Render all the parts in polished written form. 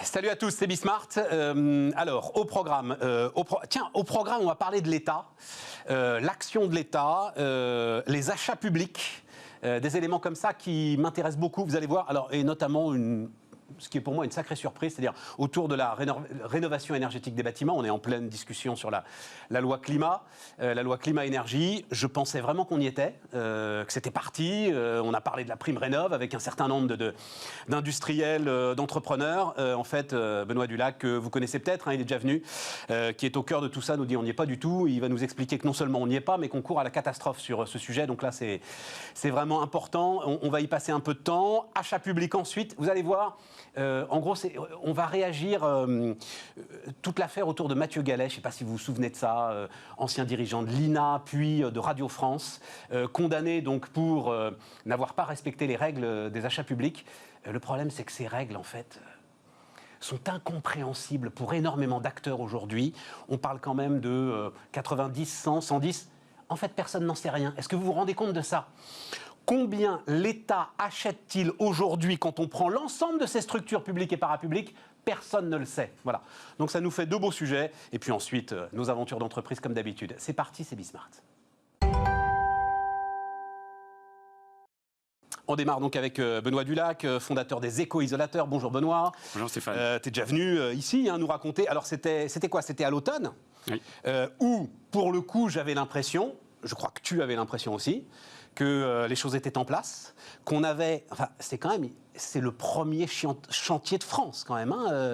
Salut à tous, c'est Bismart. Alors, au programme, on va parler de l'État, l'action de l'État, les achats publics, des éléments comme ça qui m'intéressent beaucoup, vous allez voir, alors, et notamment ce qui est pour moi une sacrée surprise, c'est-à-dire autour de la rénovation énergétique des bâtiments. On est en pleine discussion sur la loi climat, la loi climat-énergie. Je pensais vraiment qu'on y était, que c'était parti. On a parlé de la prime rénov' avec un certain nombre d'industriels, d'entrepreneurs. En fait, Benoît Dulac, que vous connaissez peut-être, il est déjà venu, qui est au cœur de tout ça, nous dit on n'y est pas du tout. Il va nous expliquer que non seulement on n'y est pas, mais qu'on court à la catastrophe sur ce sujet. Donc là, c'est vraiment important. On va y passer un peu de temps. Achat public ensuite. Vous allez voir. En gros, on va réagir toute l'affaire autour de Mathieu Gallet, je ne sais pas si vous vous souvenez de ça, ancien dirigeant de l'INA, puis de Radio France, condamné donc pour n'avoir pas respecté les règles des achats publics. Le problème, c'est que ces règles, en fait, sont incompréhensibles pour énormément d'acteurs aujourd'hui. On parle quand même de 90, 100, 110. En fait, personne n'en sait rien. Est-ce que vous vous rendez compte de ça ? Combien l'État achète-t-il aujourd'hui quand on prend l'ensemble de ces structures publiques et parapubliques ? Personne ne le sait. Voilà. Donc ça nous fait deux beaux sujets. Et puis ensuite, nos aventures d'entreprise comme d'habitude. C'est parti, c'est Bismart. On démarre donc avec Benoît Dulac, fondateur des Éco-Isolateurs. Bonjour Benoît. Bonjour Stéphane. Tu es déjà venu ici nous raconter. Alors c'était quoi ? C'était à l'automne, oui. Où, pour le coup, j'avais l'impression, je crois que tu avais l'impression aussi, que les choses étaient en place, qu'on avait... Enfin, c'est le premier chantier de France, quand même,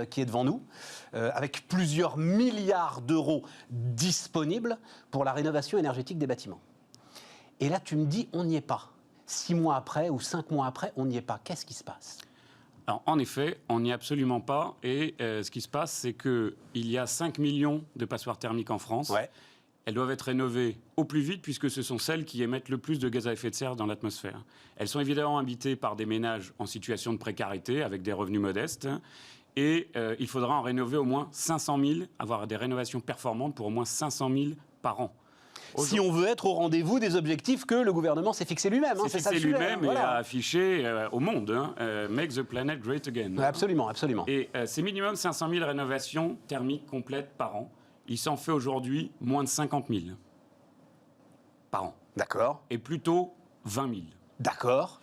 qui est devant nous, avec plusieurs milliards d'euros disponibles pour la rénovation énergétique des bâtiments. Et là, tu me dis, on n'y est pas. 6 mois après ou 5 mois après, on n'y est pas. Qu'est-ce qui se passe ? Alors, en effet, on n'y est absolument pas. Et ce qui se passe, c'est qu'il y a 5 millions de passoires thermiques en France. Ouais. Elles doivent être rénovées au plus vite puisque ce sont celles qui émettent le plus de gaz à effet de serre dans l'atmosphère. Elles sont évidemment habitées par des ménages en situation de précarité avec des revenus modestes. Et il faudra en rénover au moins 500 000, avoir des rénovations performantes pour au moins 500 000 par an. Si on veut être au rendez-vous des objectifs que le gouvernement s'est fixé lui-même. C'est fixé lui-même et a affiché au monde. Make the planet great again. Absolument, absolument. Et c'est minimum 500 000 rénovations thermiques complètes par an. Il s'en fait aujourd'hui moins de 50 000 par an. D'accord. Et plutôt 20 000. D'accord.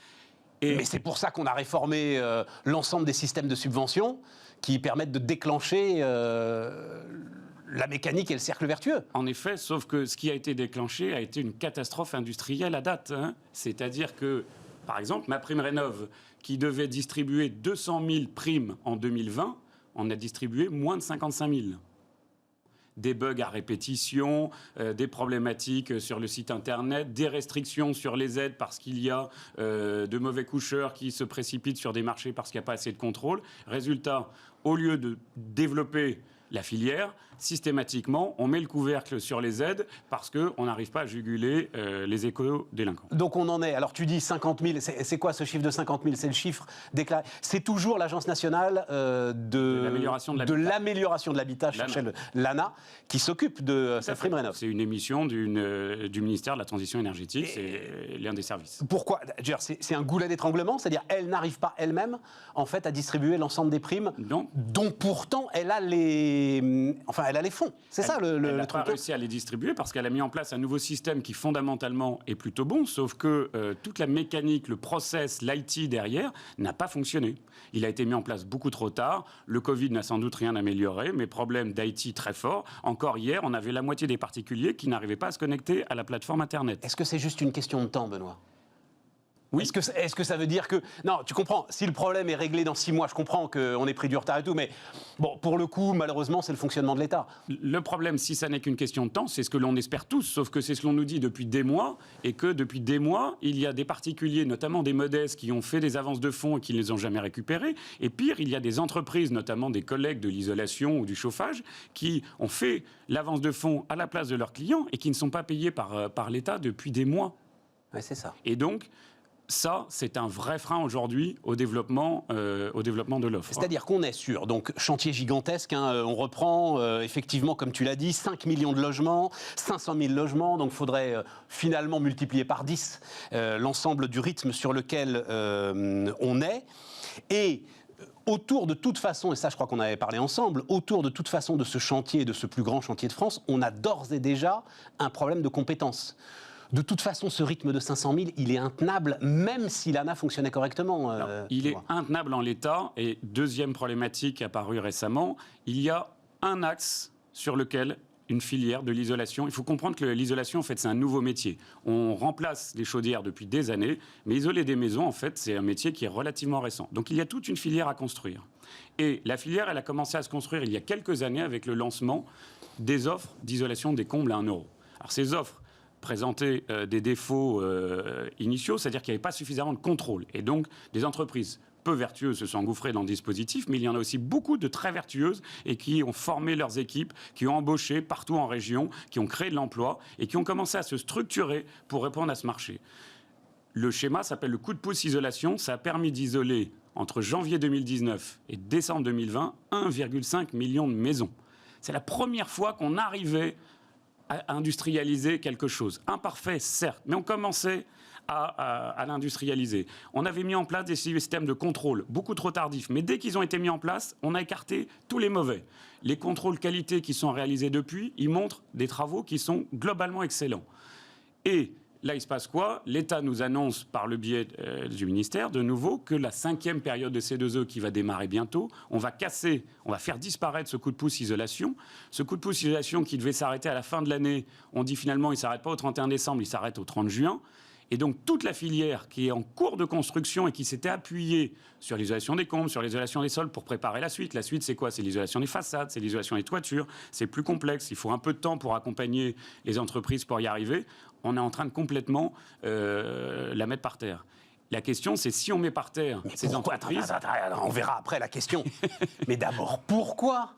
Mais c'est pour ça qu'on a réformé l'ensemble des systèmes de subvention qui permettent de déclencher la mécanique et le cercle vertueux. En effet, sauf que ce qui a été déclenché a été une catastrophe industrielle à date. C'est-à-dire que, par exemple, MaPrimeRénov', qui devait distribuer 200 000 primes en 2020, on a distribué moins de 55 000. Des bugs à répétition, des problématiques sur le site internet, des restrictions sur les aides parce qu'il y a de mauvais coucheurs qui se précipitent sur des marchés parce qu'il n'y a pas assez de contrôle. Résultat, au lieu de développer la filière, systématiquement, on met le couvercle sur les aides parce qu'on n'arrive pas à juguler les éco-délinquants. Donc on en est, alors tu dis 50 000, c'est quoi ce chiffre de 50 000 ? C'est le chiffre déclaré. C'est toujours l'Agence nationale de l'amélioration de l'habitat, l'ANA, qui s'occupe de cette prime rénov'. C'est une émission du ministère de la Transition énergétique, c'est l'un des services. Pourquoi ? C'est un goulet d'étranglement, c'est-à-dire elle n'arrive pas elle-même en fait, à distribuer l'ensemble des primes, dont pourtant elle a les fonds. C'est ça le truc. Elle n'a pas réussi à les distribuer parce qu'elle a mis en place un nouveau système qui fondamentalement est plutôt bon, sauf que toute la mécanique, le process, l'IT derrière n'a pas fonctionné. Il a été mis en place beaucoup trop tard. Le Covid n'a sans doute rien amélioré, mais problème d'IT très fort. Encore hier, on avait la moitié des particuliers qui n'arrivaient pas à se connecter à la plateforme Internet. Est-ce que c'est juste une question de temps, Benoît ? Oui. Est-ce que ça veut dire que... Non, tu comprends, si le problème est réglé dans 6 mois, je comprends qu'on ait pris du retard et tout, mais bon, pour le coup, malheureusement, c'est le fonctionnement de l'État. Le problème, si ça n'est qu'une question de temps, c'est ce que l'on espère tous, sauf que c'est ce que l'on nous dit depuis des mois, et que depuis des mois, il y a des particuliers, notamment des modestes, qui ont fait des avances de fonds et qui ne les ont jamais récupérées, et pire, il y a des entreprises, notamment des collègues de l'isolation ou du chauffage, qui ont fait l'avance de fonds à la place de leurs clients et qui ne sont pas payés par l'État depuis des mois. Ouais, c'est ça. Et donc... Ça, c'est un vrai frein aujourd'hui au développement de l'offre. C'est-à-dire qu'on est sur donc, chantier gigantesque, on reprend effectivement, comme tu l'as dit, 5 millions de logements, 500 000 logements, donc il faudrait finalement multiplier par 10 l'ensemble du rythme sur lequel on est. Et autour de toute façon, et ça je crois qu'on avait parlé ensemble, autour de toute façon de ce chantier, de ce plus grand chantier de France, on a d'ores et déjà un problème de compétences. De toute façon, ce rythme de 500 000, il est intenable, même si l'ANA fonctionnait correctement. Il est intenable en l'état. Et deuxième problématique apparue récemment, il y a un axe sur lequel une filière de l'isolation. Il faut comprendre que l'isolation, en fait, c'est un nouveau métier. On remplace les chaudières depuis des années, mais isoler des maisons, en fait, c'est un métier qui est relativement récent. Donc il y a toute une filière à construire. Et la filière, elle a commencé à se construire il y a quelques années avec le lancement des offres d'isolation des combles à 1 euro. Alors ces offres présentaient des défauts initiaux, c'est-à-dire qu'il n'y avait pas suffisamment de contrôle. Et donc des entreprises peu vertueuses se sont engouffrées dans le dispositif, mais il y en a aussi beaucoup de très vertueuses et qui ont formé leurs équipes, qui ont embauché partout en région, qui ont créé de l'emploi et qui ont commencé à se structurer pour répondre à ce marché. Le schéma s'appelle le coup de pouce isolation. Ça a permis d'isoler, entre janvier 2019 et décembre 2020, 1,5 million de maisons. C'est la première fois qu'on arrivait à industrialiser quelque chose. Imparfait, certes, mais on commençait à l'industrialiser. On avait mis en place des systèmes de contrôle, beaucoup trop tardifs, mais dès qu'ils ont été mis en place, on a écarté tous les mauvais. Les contrôles qualité qui sont réalisés depuis, ils montrent des travaux qui sont globalement excellents. Et là, il se passe quoi? L'État nous annonce, par le biais du ministère, de nouveau, que la 5e période de C2E qui va démarrer bientôt, on va faire disparaître ce coup de pouce isolation. Ce coup de pouce isolation qui devait s'arrêter à la fin de l'année, on dit finalement, il ne s'arrête pas au 31 décembre, il s'arrête au 30 juin. Et donc, toute la filière qui est en cours de construction et qui s'était appuyée sur l'isolation des combles, sur l'isolation des sols pour préparer la suite. La suite, c'est quoi? C'est l'isolation des façades, c'est l'isolation des toitures. C'est plus complexe. Il faut un peu de temps pour accompagner les entreprises pour y arriver. On est en train de complètement la mettre par terre. La question, c'est si on met par terre ces entreprises... On verra après la question. Mais d'abord, pourquoi?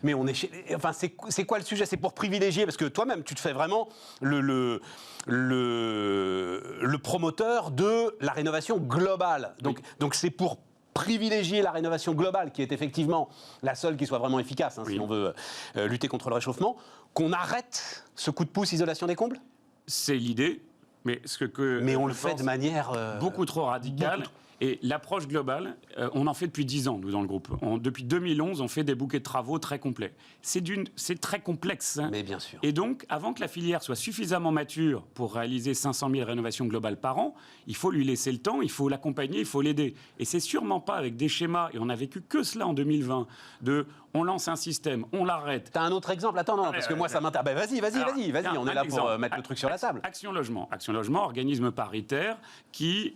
Mais on est enfin, c'est quoi le sujet? C'est pour privilégier, parce que toi-même, tu te fais vraiment le promoteur de la rénovation globale. Donc c'est pour privilégier la rénovation globale, qui est effectivement la seule qui soit vraiment efficace, si on veut lutter contre le réchauffement, qu'on arrête ce coup de pouce isolation des combles? C'est l'idée, mais on le fait de manière beaucoup trop radicale. Et l'approche globale, on en fait depuis 10 ans, nous, dans le groupe. Depuis 2011, on fait des bouquets de travaux très complets. C'est très complexe. Mais bien sûr. Et donc, avant que la filière soit suffisamment mature pour réaliser 500 000 rénovations globales par an, il faut lui laisser le temps, il faut l'accompagner, il faut l'aider. Et c'est sûrement pas avec des schémas, et on a vécu que cela en 2020, on lance un système, on l'arrête. T'as un autre exemple? Attends, non, parce que moi, ça m'intéresse. Vas-y, on est là pour mettre le truc sur la table. Action Logement, organisme paritaire qui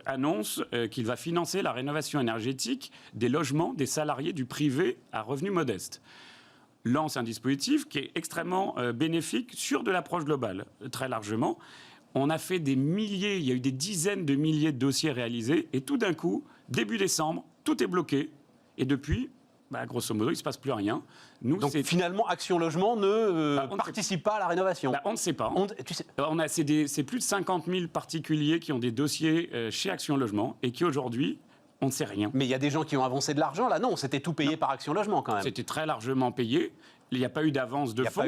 annonce qu'il va financer la rénovation énergétique des logements des salariés du privé à revenus modestes. Lance un dispositif qui est extrêmement bénéfique sur de l'approche globale, très largement. On a fait des milliers, il y a eu des dizaines de milliers de dossiers réalisés, et tout d'un coup, début décembre, tout est bloqué. Et depuis, grosso modo, il ne se passe plus rien. Donc finalement, Action Logement ne participe pas à la rénovation. On ne sait pas. C'est plus de 50 000 particuliers qui ont des dossiers chez Action Logement et qui aujourd'hui, on ne sait rien. Mais il y a des gens qui ont avancé de l'argent, là non, c'était tout payé par Action Logement quand même. C'était très largement payé. Il n'y a pas eu d'avance de fonds.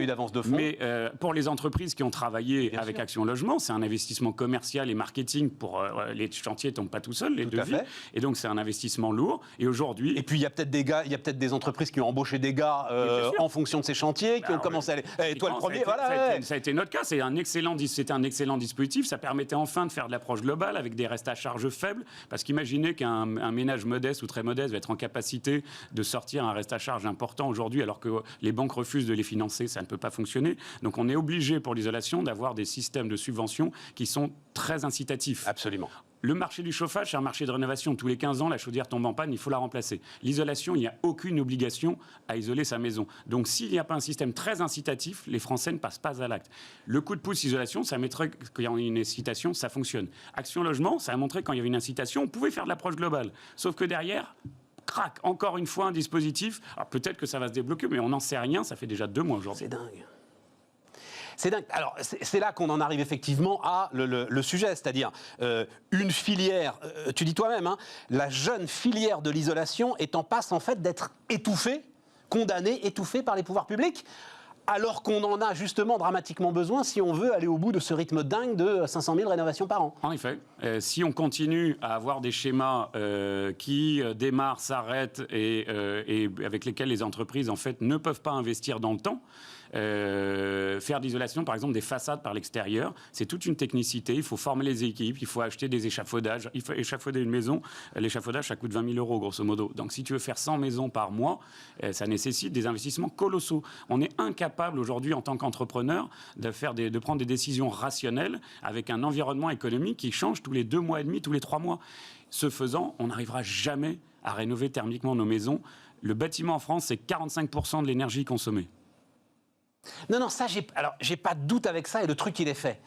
Mais pour les entreprises qui ont travaillé avec Action Logement, c'est un investissement commercial et marketing. Pour les chantiers ne tombent pas tout seuls, les devis. Et donc c'est un investissement lourd. Et aujourd'hui. Et puis il y a peut-être des entreprises qui ont embauché des gars en fonction de ces chantiers, qui ont commencé à aller. Et toi le premier, voilà. Ça a été notre cas. C'était un excellent dispositif. Ça permettait enfin de faire de l'approche globale avec des restes à charge faibles. Parce qu'imaginez qu'un ménage modeste ou très modeste va être en capacité de sortir un reste à charge important aujourd'hui, alors que les banques refusent de les financer, ça ne peut pas fonctionner. Donc on est obligé pour l'isolation d'avoir des systèmes de subvention qui sont très incitatifs. Absolument. Le marché du chauffage, c'est un marché de rénovation. Tous les 15 ans, la chaudière tombe en panne, il faut la remplacer. L'isolation, il n'y a aucune obligation à isoler sa maison. Donc s'il n'y a pas un système très incitatif, les Français ne passent pas à l'acte. Le coup de pouce isolation, ça mettrait qu'il y a une incitation, ça fonctionne. Action Logement, ça a montré quand il y avait une incitation, on pouvait faire de l'approche globale. Sauf que derrière, crac, encore une fois un dispositif. Alors peut-être que ça va se débloquer, mais on n'en sait rien, ça fait déjà 2 mois aujourd'hui. C'est dingue. C'est dingue. Alors, c'est là qu'on en arrive effectivement à le sujet, c'est-à-dire une filière, tu dis toi-même, la jeune filière de l'isolation est en passe en fait d'être étouffée, condamnée, étouffée par les pouvoirs publics. alors qu'on en a justement dramatiquement besoin si on veut aller au bout de ce rythme dingue de 500 000 rénovations par an. En effet, si on continue à avoir des schémas qui démarrent, s'arrêtent et avec lesquels les entreprises en fait ne peuvent pas investir dans le temps, faire l'isolation, par exemple, des façades par l'extérieur, c'est toute une technicité. Il faut former les équipes, il faut acheter des échafaudages. Il faut échafauder une maison. L'échafaudage, ça coûte 20 000 €, grosso modo. Donc, si tu veux faire 100 maisons par mois, ça nécessite des investissements colossaux. On est incapable aujourd'hui, en tant qu'entrepreneur, de prendre des décisions rationnelles avec un environnement économique qui change tous les 2 mois et demi, tous les 3 mois. Ce faisant, on n'arrivera jamais à rénover thermiquement nos maisons. Le bâtiment en France, c'est 45% de l'énergie consommée. Non, ça, j'ai pas de doute avec ça, et le truc, il est fait.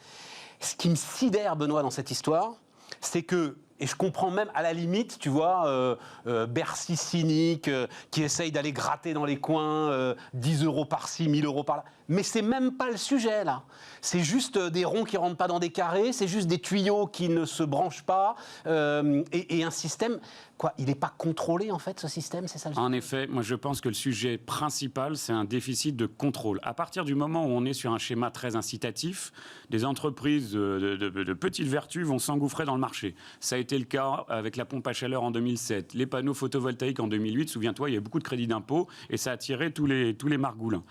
Ce qui me sidère, Benoît, dans cette histoire, c'est que, et je comprends même à la limite, tu vois, Bercy cynique, qui essaye d'aller gratter dans les coins, 10 € par-ci, 1 000 € par-là. Mais c'est même pas le sujet, là. C'est juste des ronds qui rentrent pas dans des carrés, c'est juste des tuyaux qui ne se branchent pas, et un système... Quoi, il n'est pas contrôlé, en fait, ce système, c'est ça le sujet ? En effet, moi je pense que le sujet principal, c'est un déficit de contrôle. À partir du moment où on est sur un schéma très incitatif, des entreprises de petite vertu vont s'engouffrer dans le marché. Ça a été le cas avec la pompe à chaleur en 2007, les panneaux photovoltaïques en 2008. Souviens-toi, il y a beaucoup de crédits d'impôt et ça a attiré tous les margoulins.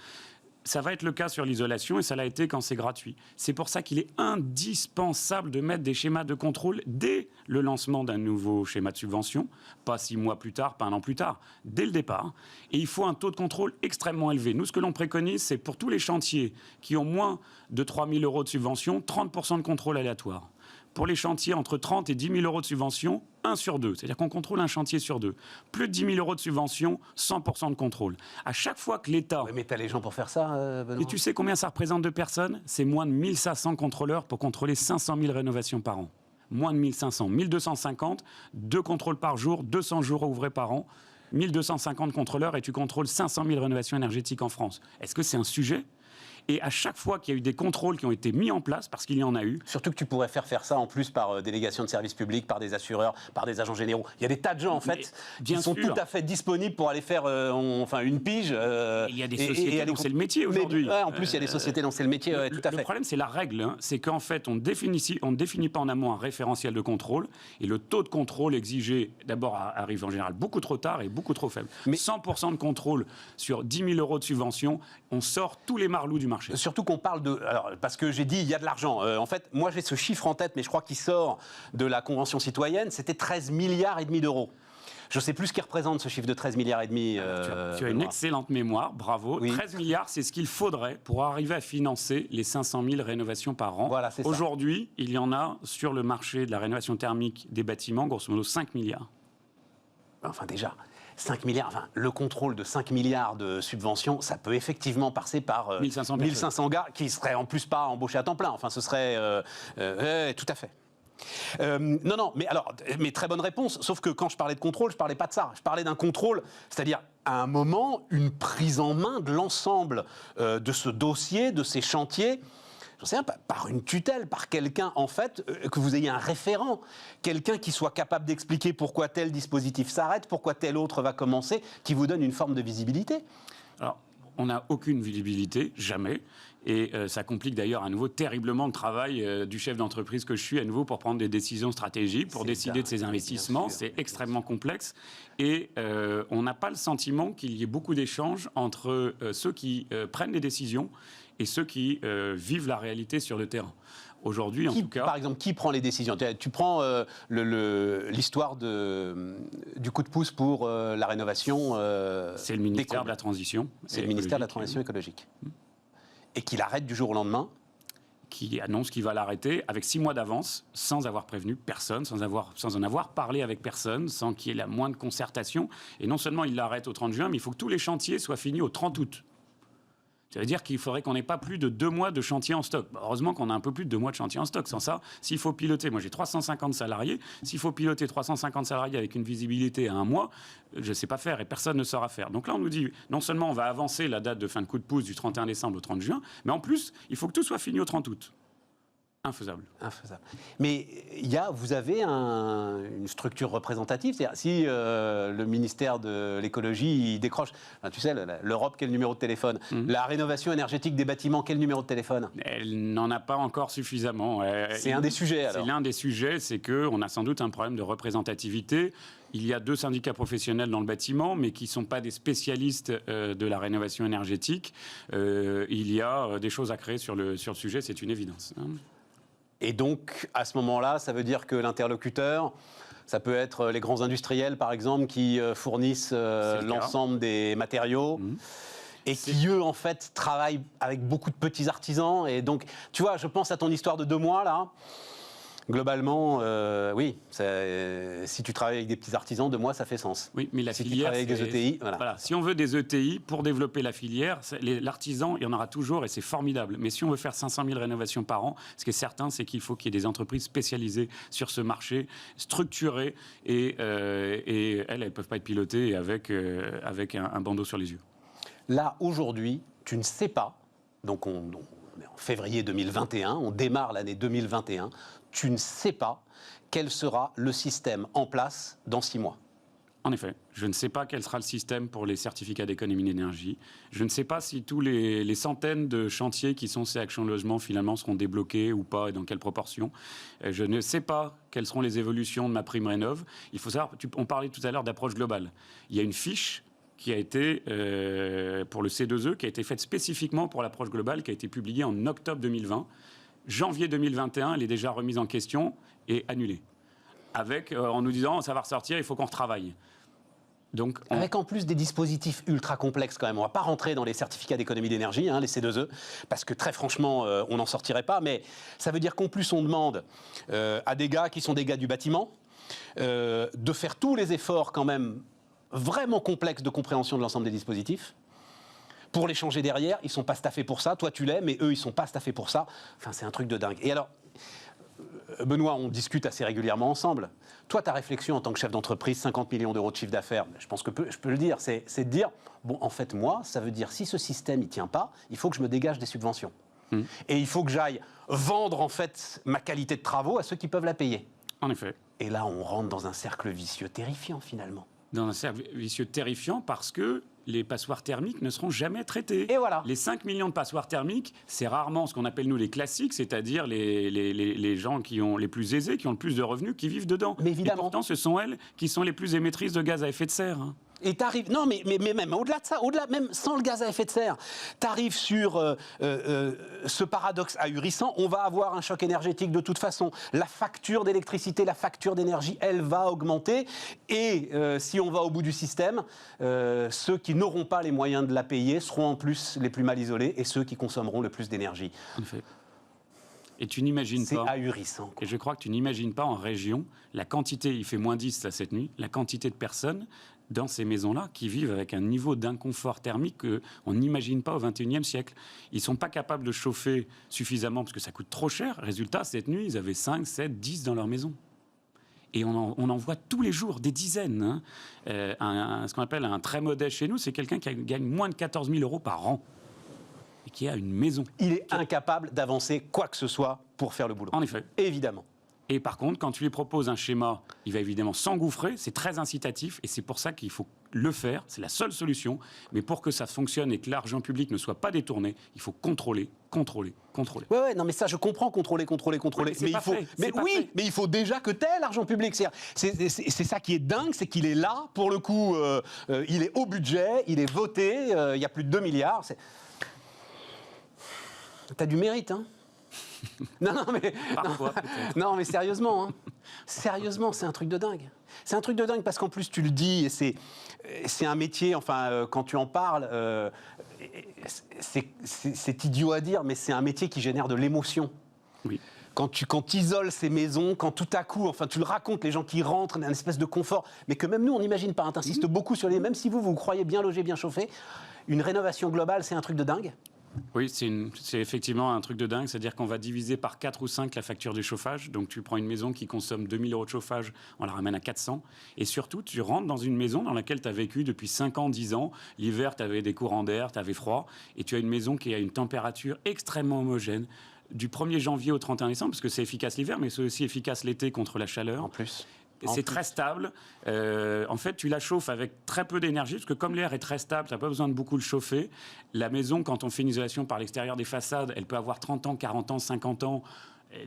Ça va être le cas sur l'isolation et ça l'a été quand c'est gratuit. C'est pour ça qu'il est indispensable de mettre des schémas de contrôle dès le lancement d'un nouveau schéma de subvention, pas 6 mois plus tard, pas 1 an plus tard, dès le départ. Et il faut un taux de contrôle extrêmement élevé. Nous, ce que l'on préconise, c'est pour tous les chantiers qui ont moins de 3 000 € de subvention, 30% de contrôle aléatoire. Pour les chantiers entre 30 et 10 000 € de subvention, 1 sur 2. C'est-à-dire qu'on contrôle un chantier sur 2. Plus de 10 000 € de subvention, 100% de contrôle. À chaque fois que l'État... Oui, mais t'as les gens pour faire ça, Benoît. Et tu sais combien ça représente de personnes ? C'est moins de 1 500 contrôleurs pour contrôler 500 000 rénovations par an. Moins de 1 500. 1 250, 2 contrôles par jour, 200 jours ouvrés par an. 1 250 contrôleurs et tu contrôles 500 000 rénovations énergétiques en France. Est-ce que c'est un sujet ? Et à chaque fois qu'il y a eu des contrôles qui ont été mis en place, parce qu'il y en a eu... Surtout que tu pourrais faire ça en plus par délégation de services publics, par des assureurs, par des agents généraux. Il y a des tas de gens, en fait, qui sont tout à fait disponibles pour aller faire une pige. Il y a des sociétés dont c'est le métier aujourd'hui. Ouais, en plus, il y a des sociétés dont c'est le métier, tout à fait. Le problème, c'est la règle. C'est qu'en fait, on ne définit pas en amont un référentiel de contrôle. Et le taux de contrôle exigé, d'abord, arrive en général beaucoup trop tard et beaucoup trop faible. Mais 100% de contrôle sur 10 000 € de subvention, on sort tous les marlous du marché. Surtout qu'on parle de... Alors, parce que j'ai dit, il y a de l'argent. En fait, moi, j'ai ce chiffre en tête, mais je crois qu'il sort de la Convention citoyenne. C'était 13,5 milliards d'euros. Je ne sais plus ce qui représente ce chiffre de 13,5 milliards. Tu as une excellente mémoire, bravo. Oui. 13 milliards, c'est ce qu'il faudrait pour arriver à financer les 500 000 rénovations par an. Voilà, c'est aujourd'hui, il y en a sur le marché de la rénovation thermique des bâtiments, grosso modo 5 milliards. Enfin, déjà... 5 milliards, enfin, le contrôle de 5 milliards de subventions, ça peut effectivement passer par 1500 gars qui ne seraient en plus pas embauchés à temps plein. Enfin, ce serait... tout à fait. Mais très bonne réponse, sauf que quand je parlais de contrôle, je ne parlais pas de ça. Je parlais d'un contrôle, c'est-à-dire à un moment, une prise en main de l'ensemble de ce dossier, de ces chantiers, je sais pas, par une tutelle, par quelqu'un, en fait, que vous ayez un référent, quelqu'un qui soit capable d'expliquer pourquoi tel dispositif s'arrête, pourquoi tel autre va commencer, qui vous donne une forme de visibilité. Alors, on n'a aucune visibilité, jamais. Et ça complique d'ailleurs à nouveau terriblement le travail du chef d'entreprise que je suis, à nouveau pour prendre des décisions stratégiques, pour décider de ses investissements. C'est extrêmement complexe. Et on n'a pas le sentiment qu'il y ait beaucoup d'échanges entre ceux qui prennent les décisions et ceux qui vivent la réalité sur le terrain. Aujourd'hui, en tout cas... Par exemple, qui prend les décisions ? Tu prends l'histoire du coup de pouce pour la rénovation... c'est le ministère de la Transition. C'est le ministère de la Transition écologique. Et qui l'arrête du jour au lendemain ? Qui annonce qu'il va l'arrêter avec 6 mois d'avance, sans avoir prévenu personne, sans en avoir parlé avec personne, sans qu'il y ait la moindre concertation. Et non seulement il l'arrête au 30 juin, mais il faut que tous les chantiers soient finis au 30 août. Ça veut dire qu'il faudrait qu'on n'ait pas plus de 2 mois de chantier en stock. Heureusement qu'on a un peu plus de 2 mois de chantier en stock. Sans ça, s'il faut piloter, moi j'ai 350 salariés, s'il faut piloter 350 salariés avec une visibilité à 1 mois, je ne sais pas faire et personne ne saura faire. Donc là, on nous dit, non seulement on va avancer la date de fin de coup de pouce du 31 décembre au 30 juin, mais en plus, il faut que tout soit fini au 30 août. Infaisable. Mais vous avez une structure représentative, c'est-à-dire si le ministère de l'écologie il décroche, tu sais, l'Europe, quel numéro de téléphone, la rénovation énergétique des bâtiments, quel numéro de téléphone? Elle n'en a pas encore suffisamment. C'est un des sujets, alors. C'est l'un des sujets, c'est qu'on a sans doute un problème de représentativité. Il y a 2 syndicats professionnels dans le bâtiment, mais qui ne sont pas des spécialistes de la rénovation énergétique. Il y a des choses à créer sur le sujet, c'est une évidence. Et donc, à ce moment-là, ça veut dire que l'interlocuteur, ça peut être les grands industriels, par exemple, qui fournissent l'ensemble des matériaux et qui, eux, en fait, travaillent avec beaucoup de petits artisans. Et donc, tu vois, je pense à ton histoire de 2 mois, là. Globalement, oui, si tu travailles avec des petits artisans, 2 mois, ça fait sens. Oui, mais la si filière, tu travailles avec des ETI, voilà. Si on veut des ETI, pour développer la filière, l'artisan, il y en aura toujours et c'est formidable. Mais si on veut faire 500 000 rénovations par an, ce qui est certain, c'est qu'il faut qu'il y ait des entreprises spécialisées sur ce marché, structurées, et elles ne peuvent pas être pilotées avec un bandeau sur les yeux. Là, aujourd'hui, tu ne sais pas, donc on est en février 2021, on démarre l'année 2021, tu ne sais pas quel sera le système en place dans 6 mois. En effet, je ne sais pas quel sera le système pour les certificats d'économie d'énergie. Je ne sais pas si tous les centaines de chantiers qui sont ces Action Logement finalement seront débloqués ou pas et dans quelle proportion. Je ne sais pas quelles seront les évolutions de ma prime rénov'. Il faut savoir, on parlait tout à l'heure d'approche globale. Il y a une fiche qui a été, pour le C2E, qui a été faite spécifiquement pour l'approche globale, qui a été publiée en octobre 2020. Janvier 2021, elle est déjà remise en question et annulée. En nous disant, ça va ressortir, il faut qu'on retravaille. Donc, avec en plus des dispositifs ultra complexes quand même. On ne va pas rentrer dans les certificats d'économie d'énergie, les C2E, parce que très franchement, on n'en sortirait pas. Mais ça veut dire qu'en plus, on demande à des gars qui sont des gars du bâtiment de faire tous les efforts quand même vraiment complexes de compréhension de l'ensemble des dispositifs. Pour les changer derrière, ils ne sont pas staffés pour ça. Toi, tu l'es, mais eux, ils ne sont pas staffés pour ça. Enfin, c'est un truc de dingue. Et alors, Benoît, on discute assez régulièrement ensemble. Toi, ta réflexion en tant que chef d'entreprise, 50 millions d'euros de chiffre d'affaires, je pense que je peux le dire, c'est de dire, bon, en fait, moi, ça veut dire, si ce système, il ne tient pas, il faut que je me dégage des subventions. Et il faut que j'aille vendre, en fait, ma qualité de travaux à ceux qui peuvent la payer. En effet. Et là, on rentre dans un cercle vicieux terrifiant, finalement. Dans un cercle vicieux terrifiant parce que les passoires thermiques ne seront jamais traitées. Et voilà. Les 5 millions de passoires thermiques, c'est rarement ce qu'on appelle, nous, les classiques, c'est-à-dire les gens qui ont les plus aisés, qui ont le plus de revenus, qui vivent dedans. Mais évidemment. Et pourtant, ce sont elles qui sont les plus émettrices de gaz à effet de serre. Et t'arrives, non mais même au-delà de ça, au-delà même sans le gaz à effet de serre, t'arrives sur ce paradoxe ahurissant, on va avoir un choc énergétique de toute façon. La facture d'électricité, la facture d'énergie, elle va augmenter. Et si on va au bout du système, ceux qui n'auront pas les moyens de la payer seront en plus les plus mal isolés et ceux qui consommeront le plus d'énergie. En effet. Et tu n'imagines pas... C'est ahurissant. Et je crois que tu n'imagines pas en région la quantité, il fait moins 10 là, cette nuit, la quantité de personnes dans ces maisons-là qui vivent avec un niveau d'inconfort thermique qu'on n'imagine pas au XXIe siècle. Ils ne sont pas capables de chauffer suffisamment parce que ça coûte trop cher. Résultat, cette nuit, ils avaient 5, 7, 10 dans leur maison. Et on en voit tous les jours, des dizaines. Ce qu'on appelle un très modeste chez nous, c'est quelqu'un qui gagne moins de 14 000 euros par an et qui a une maison. Il est incapable d'avancer quoi que ce soit pour faire le boulot. En effet. Évidemment. Et par contre, quand tu lui proposes un schéma, il va évidemment s'engouffrer, c'est très incitatif, et c'est pour ça qu'il faut le faire, c'est la seule solution. Mais pour que ça fonctionne et que l'argent public ne soit pas détourné, il faut contrôler. Ouais, non, mais ça, je comprends, contrôler. Oui, mais il faut déjà que t'aies l'argent public. C'est ça qui est dingue, c'est qu'il est là, pour le coup, il est au budget, il est voté, il y a plus de 2 milliards. T'as du mérite, hein. Non, mais sérieusement, hein. Sérieusement, c'est un truc de dingue. C'est un truc de dingue parce qu'en plus, tu le dis, et c'est un métier, enfin, quand tu en parles, c'est idiot à dire, mais c'est un métier qui génère de l'émotion. Oui. Quand tu isoles ces maisons, quand tout à coup, enfin, tu le racontes, les gens qui rentrent, une espèce de confort, mais que même nous, on n'imagine pas. T'insistes beaucoup sur même si vous croyez bien logé, bien chauffé, une rénovation globale, c'est un truc de dingue. Oui, c'est effectivement un truc de dingue, c'est-à-dire qu'on va diviser par 4 ou 5 la facture du chauffage. Donc tu prends une maison qui consomme 2 000 euros de chauffage, on la ramène à 400. Et surtout, tu rentres dans une maison dans laquelle tu as vécu depuis 5 ans, 10 ans. L'hiver, tu avais des courants d'air, tu avais froid. Et tu as une maison qui a une température extrêmement homogène. du 1er janvier au 31 décembre, parce que c'est efficace l'hiver, mais c'est aussi efficace l'été contre la chaleur. En plus. C'est très stable. En fait, tu la chauffes avec très peu d'énergie, parce que comme l'air est très stable, tu n'as pas besoin de beaucoup le chauffer. La maison, quand on fait une isolation par l'extérieur des façades, elle peut avoir 30 ans, 40 ans, 50 ans.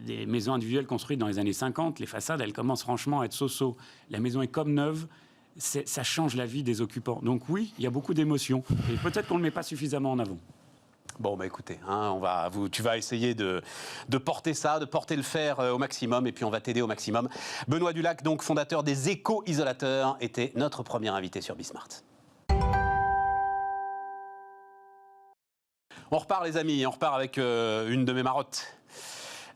Des maisons individuelles construites dans les années 50, les façades, elles commencent franchement à être so-so. La maison est comme neuve. Ça change la vie des occupants. Donc oui, il y a beaucoup d'émotions. Et peut-être qu'on ne le met pas suffisamment en avant. Bon, bah écoutez, tu vas essayer de porter ça, de porter le fer au maximum, et puis on va t'aider au maximum. Benoît Dulac, donc fondateur des éco-isolateurs, était notre premier invité sur Bismart. On repart, les amis, on repart avec une de mes marottes.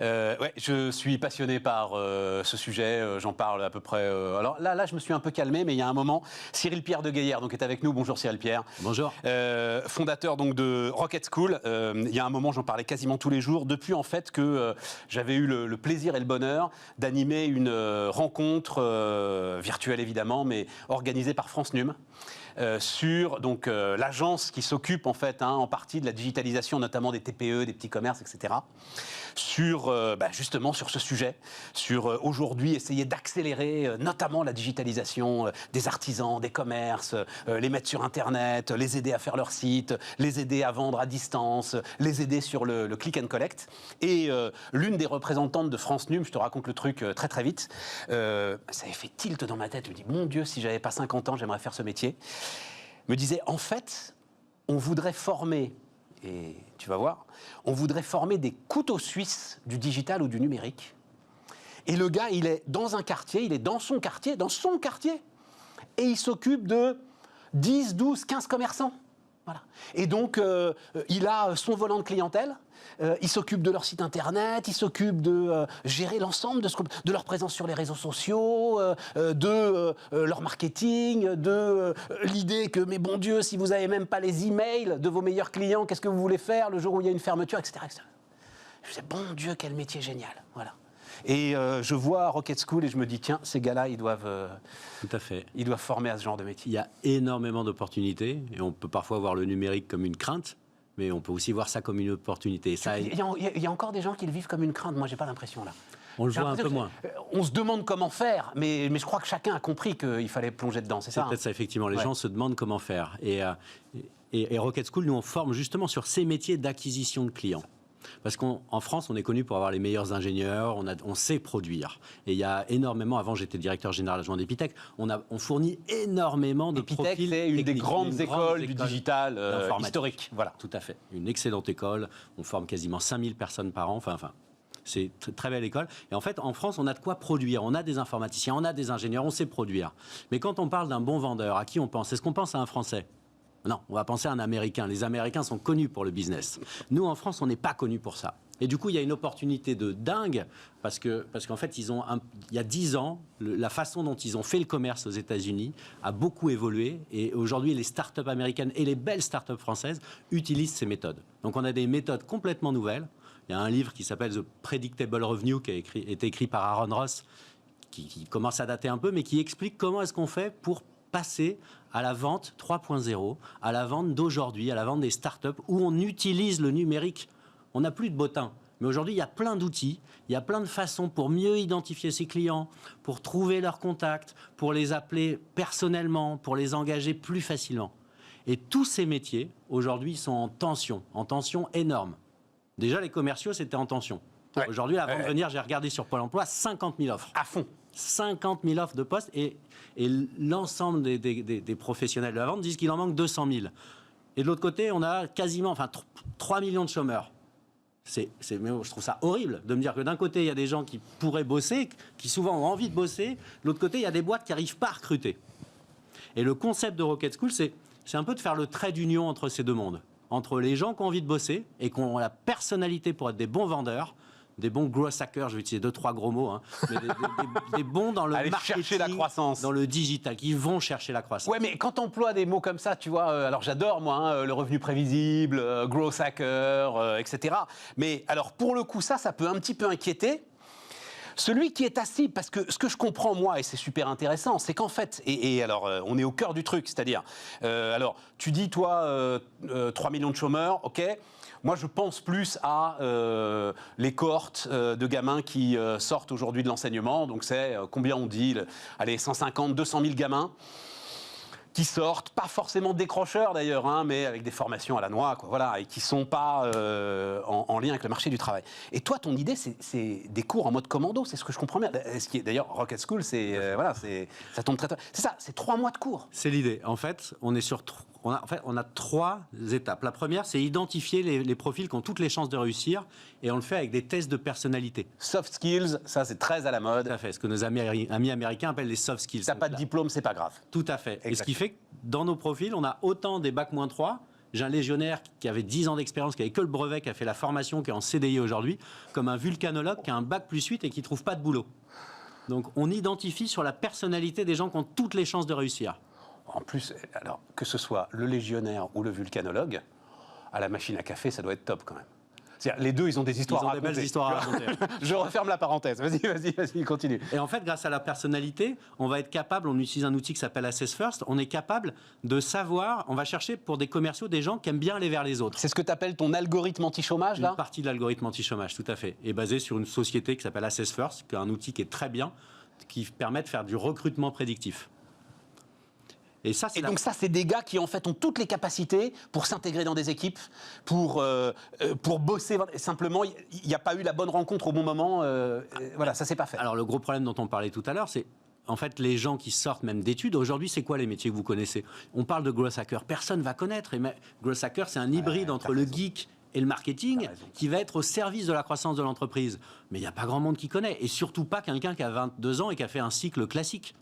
Ouais, je suis passionné par ce sujet, j'en parle à peu près... alors là, je me suis un peu calmé, mais il y a un moment, Cyril Pierre de Gaillard donc, est avec nous. Bonjour Cyril Pierre. Bonjour. Fondateur donc, de Rocket School. Il y a un moment, j'en parlais quasiment tous les jours, depuis en fait que j'avais eu le plaisir et le bonheur d'animer une rencontre virtuelle évidemment, mais organisée par France Num. Sur donc l'agence qui s'occupe en fait en partie de la digitalisation, notamment des TPE, des petits commerces, etc. Sur justement sur ce sujet, sur aujourd'hui essayer d'accélérer notamment la digitalisation des artisans, des commerces, les mettre sur Internet, les aider à faire leur site, les aider à vendre à distance, les aider sur le click and collect. Et l'une des représentantes de France Num, je te raconte le truc très très vite, ça avait fait tilt dans ma tête. Je me dis mon Dieu, si j'avais pas 50 ans, j'aimerais faire ce métier. Me disait, en fait, on voudrait former, et tu vas voir, on voudrait former des couteaux suisses du digital ou du numérique. Et le gars, il est dans un quartier, il est dans son quartier, et il s'occupe de 10, 12, 15 commerçants. Voilà. Et donc, il a son volant de clientèle, il s'occupe de leur site internet, il s'occupe de gérer l'ensemble de leur présence sur les réseaux sociaux, de leur marketing, de l'idée que, mais bon Dieu, si vous n'avez même pas les emails de vos meilleurs clients, qu'est-ce que vous voulez faire le jour où il y a une fermeture, etc. etc. Je disais, bon Dieu, quel métier génial. Voilà. Et je vois Rocket School et je me dis, tiens, ces gars-là, ils doivent former à ce genre de métier. Il y a énormément d'opportunités et on peut parfois voir le numérique comme une crainte, mais on peut aussi voir ça comme une opportunité. Il y a encore des gens qui le vivent comme une crainte. Moi, j'ai pas l'impression là. On le voit un peu moins. On se demande comment faire, mais je crois que chacun a compris qu'il fallait plonger dedans. C'est ça. Peut-être ça, effectivement. Les gens se demandent comment faire. Et Rocket School, nous, on forme justement sur ces métiers d'acquisition de clients. Parce qu'en France, on est connu pour avoir les meilleurs ingénieurs, on sait produire. Et il y a énormément, avant j'étais directeur général adjoint d'Epitech, on fournit énormément de profils. Epitech, c'est une des grandes écoles du digital historique. Voilà. Tout à fait. Une excellente école. On forme quasiment 5000 personnes par an. Enfin, c'est une très belle école. Et en fait, en France, on a de quoi produire. On a des informaticiens, on a des ingénieurs, on sait produire. Mais quand on parle d'un bon vendeur, à qui on pense? Est-ce qu'on pense à un Français? Non, on va penser à un Américain. Les Américains sont connus pour le business. Nous, en France, on n'est pas connus pour ça. Et du coup, il y a une opportunité de dingue, parce qu'en fait, il y a 10 ans, la façon dont ils ont fait le commerce aux États-Unis a beaucoup évolué. Et aujourd'hui, les startups américaines et les belles startups françaises utilisent ces méthodes. Donc, on a des méthodes complètement nouvelles. Il y a un livre qui s'appelle The Predictable Revenue, qui a été écrit par Aaron Ross, qui commence à dater un peu, mais qui explique comment est-ce qu'on fait pour passer à la vente 3.0, à la vente d'aujourd'hui, à la vente des startups, où on utilise le numérique. On n'a plus de bottin. Mais aujourd'hui, il y a plein d'outils, il y a plein de façons pour mieux identifier ses clients, pour trouver leurs contacts, pour les appeler personnellement, pour les engager plus facilement. Et tous ces métiers, aujourd'hui, sont en tension énorme. Déjà, les commerciaux, c'était en tension. Ouais. Aujourd'hui, avant de venir, j'ai regardé sur Pôle emploi 50 000 offres. À fond. 50 000 offres de postes et l'ensemble des professionnels de la vente disent qu'il en manque 200 000. Et de l'autre côté, on a quasiment 3 millions de chômeurs. Mais je trouve ça horrible de me dire que d'un côté, il y a des gens qui pourraient bosser, qui souvent ont envie de bosser. De l'autre côté, il y a des boîtes qui n'arrivent pas à recruter. Et le concept de Rocket School, c'est un peu de faire le trait d'union entre ces deux mondes. Entre les gens qui ont envie de bosser et qui ont la personnalité pour être des bons vendeurs, des bons growth hackers, je vais utiliser 2-3 gros mots, mais des bons dans le marketing, chercher la croissance, dans le digital, qui vont chercher la croissance. Ouais, mais quand on emploie des mots comme ça, tu vois, alors j'adore moi, le revenu prévisible, growth hacker, etc. Mais alors pour le coup, ça peut un petit peu inquiéter. Celui qui est assis, parce que ce que je comprends moi, et c'est super intéressant, c'est qu'en fait, et alors on est au cœur du truc, c'est-à-dire, alors tu dis toi, 3 millions de chômeurs, ok. Moi, je pense plus à les cohortes de gamins qui sortent aujourd'hui de l'enseignement. Donc, c'est combien on dit allez, 150, 200 000 gamins qui sortent, pas forcément décrocheurs d'ailleurs, hein, mais avec des formations à la noix, quoi, voilà, et qui ne sont pas en lien avec le marché du travail. Et toi, ton idée, c'est des cours en mode commando, c'est ce que je comprends bien. Ce qui est d'ailleurs Rocket School, voilà, ça tombe très. C'est ça, c'est 3 mois de cours. C'est l'idée. En fait, on est sur on a 3 étapes. La première, c'est identifier les profils qui ont toutes les chances de réussir, et on le fait avec des tests de personnalité. Soft skills, ça c'est très à la mode. Tout à fait, ce que nos amis américains appellent les soft skills. Si t'as pas de diplôme, c'est pas grave. Tout à fait. Exactement. Et ce qui fait que dans nos profils, on a autant des bac-3, j'ai un légionnaire qui avait 10 ans d'expérience, qui avait que le brevet, qui a fait la formation, qui est en CDI aujourd'hui, comme un vulcanologue qui a un bac+8 et qui ne trouve pas de boulot. Donc on identifie sur la personnalité des gens qui ont toutes les chances de réussir. En plus, alors, que ce soit le légionnaire ou le vulcanologue, à la machine à café, ça doit être top quand même. C'est-à-dire, les deux, ils ont des histoires à raconter. Des belles histoires à raconter. Je referme la parenthèse. Vas-y, continue. Et en fait, grâce à la personnalité, on va être capable, on utilise un outil qui s'appelle Assess First, on est capable de savoir, on va chercher pour des commerciaux des gens qui aiment bien aller vers les autres. C'est ce que tu appelles ton algorithme anti-chômage, là ? Une partie de l'algorithme anti-chômage, tout à fait. Et basé sur une société qui s'appelle Assess First, qui est un outil qui est très bien, qui permet de faire du recrutement prédictif. Et donc ça, c'est des gars qui, en fait, ont toutes les capacités pour s'intégrer dans des équipes, pour bosser. Simplement, il n'y a pas eu la bonne rencontre au bon moment. Voilà, ça s'est pas fait. Alors, le gros problème dont on parlait tout à l'heure, c'est en fait les gens qui sortent même d'études. Aujourd'hui, c'est quoi les métiers que vous connaissez ? On parle de growth hacker. Personne ne va connaître. Et growth hacker, c'est un hybride entre le geek et le marketing qui va être au service de la croissance de l'entreprise. Mais il n'y a pas grand monde qui connaît. Et surtout pas quelqu'un qui a 22 ans et qui a fait un cycle classique.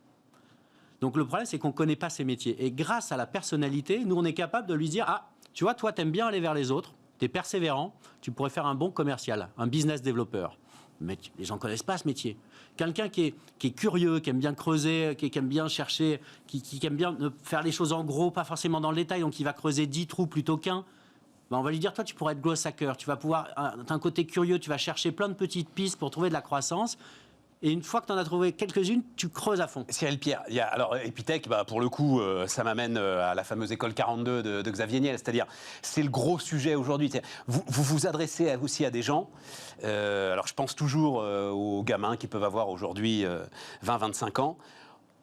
Donc le problème, c'est qu'on ne connaît pas ces métiers. Et grâce à la personnalité, nous, on est capable de lui dire « Ah, tu vois, toi, tu aimes bien aller vers les autres, tu es persévérant, tu pourrais faire un bon commercial, un business développeur. » Mais les gens ne connaissent pas ce métier. Quelqu'un qui est curieux, qui aime bien creuser, qui aime bien chercher, qui aime bien faire les choses en gros, pas forcément dans le détail, donc il va creuser 10 trous plutôt qu'un. Ben on va lui dire, toi, tu pourrais être growth hacker, tu vas pouvoir, tu as un côté curieux, tu vas chercher plein de petites pistes pour trouver de la croissance. Et une fois que tu en as trouvé quelques-unes, tu creuses à fond. Cyril Pierre, alors Epitech, pour le coup, ça m'amène à la fameuse école 42 de Xavier Niel. C'est-à-dire, c'est le gros sujet aujourd'hui. Vous vous adressez aussi à des gens. Alors, je pense toujours aux gamins qui peuvent avoir aujourd'hui 20-25 ans.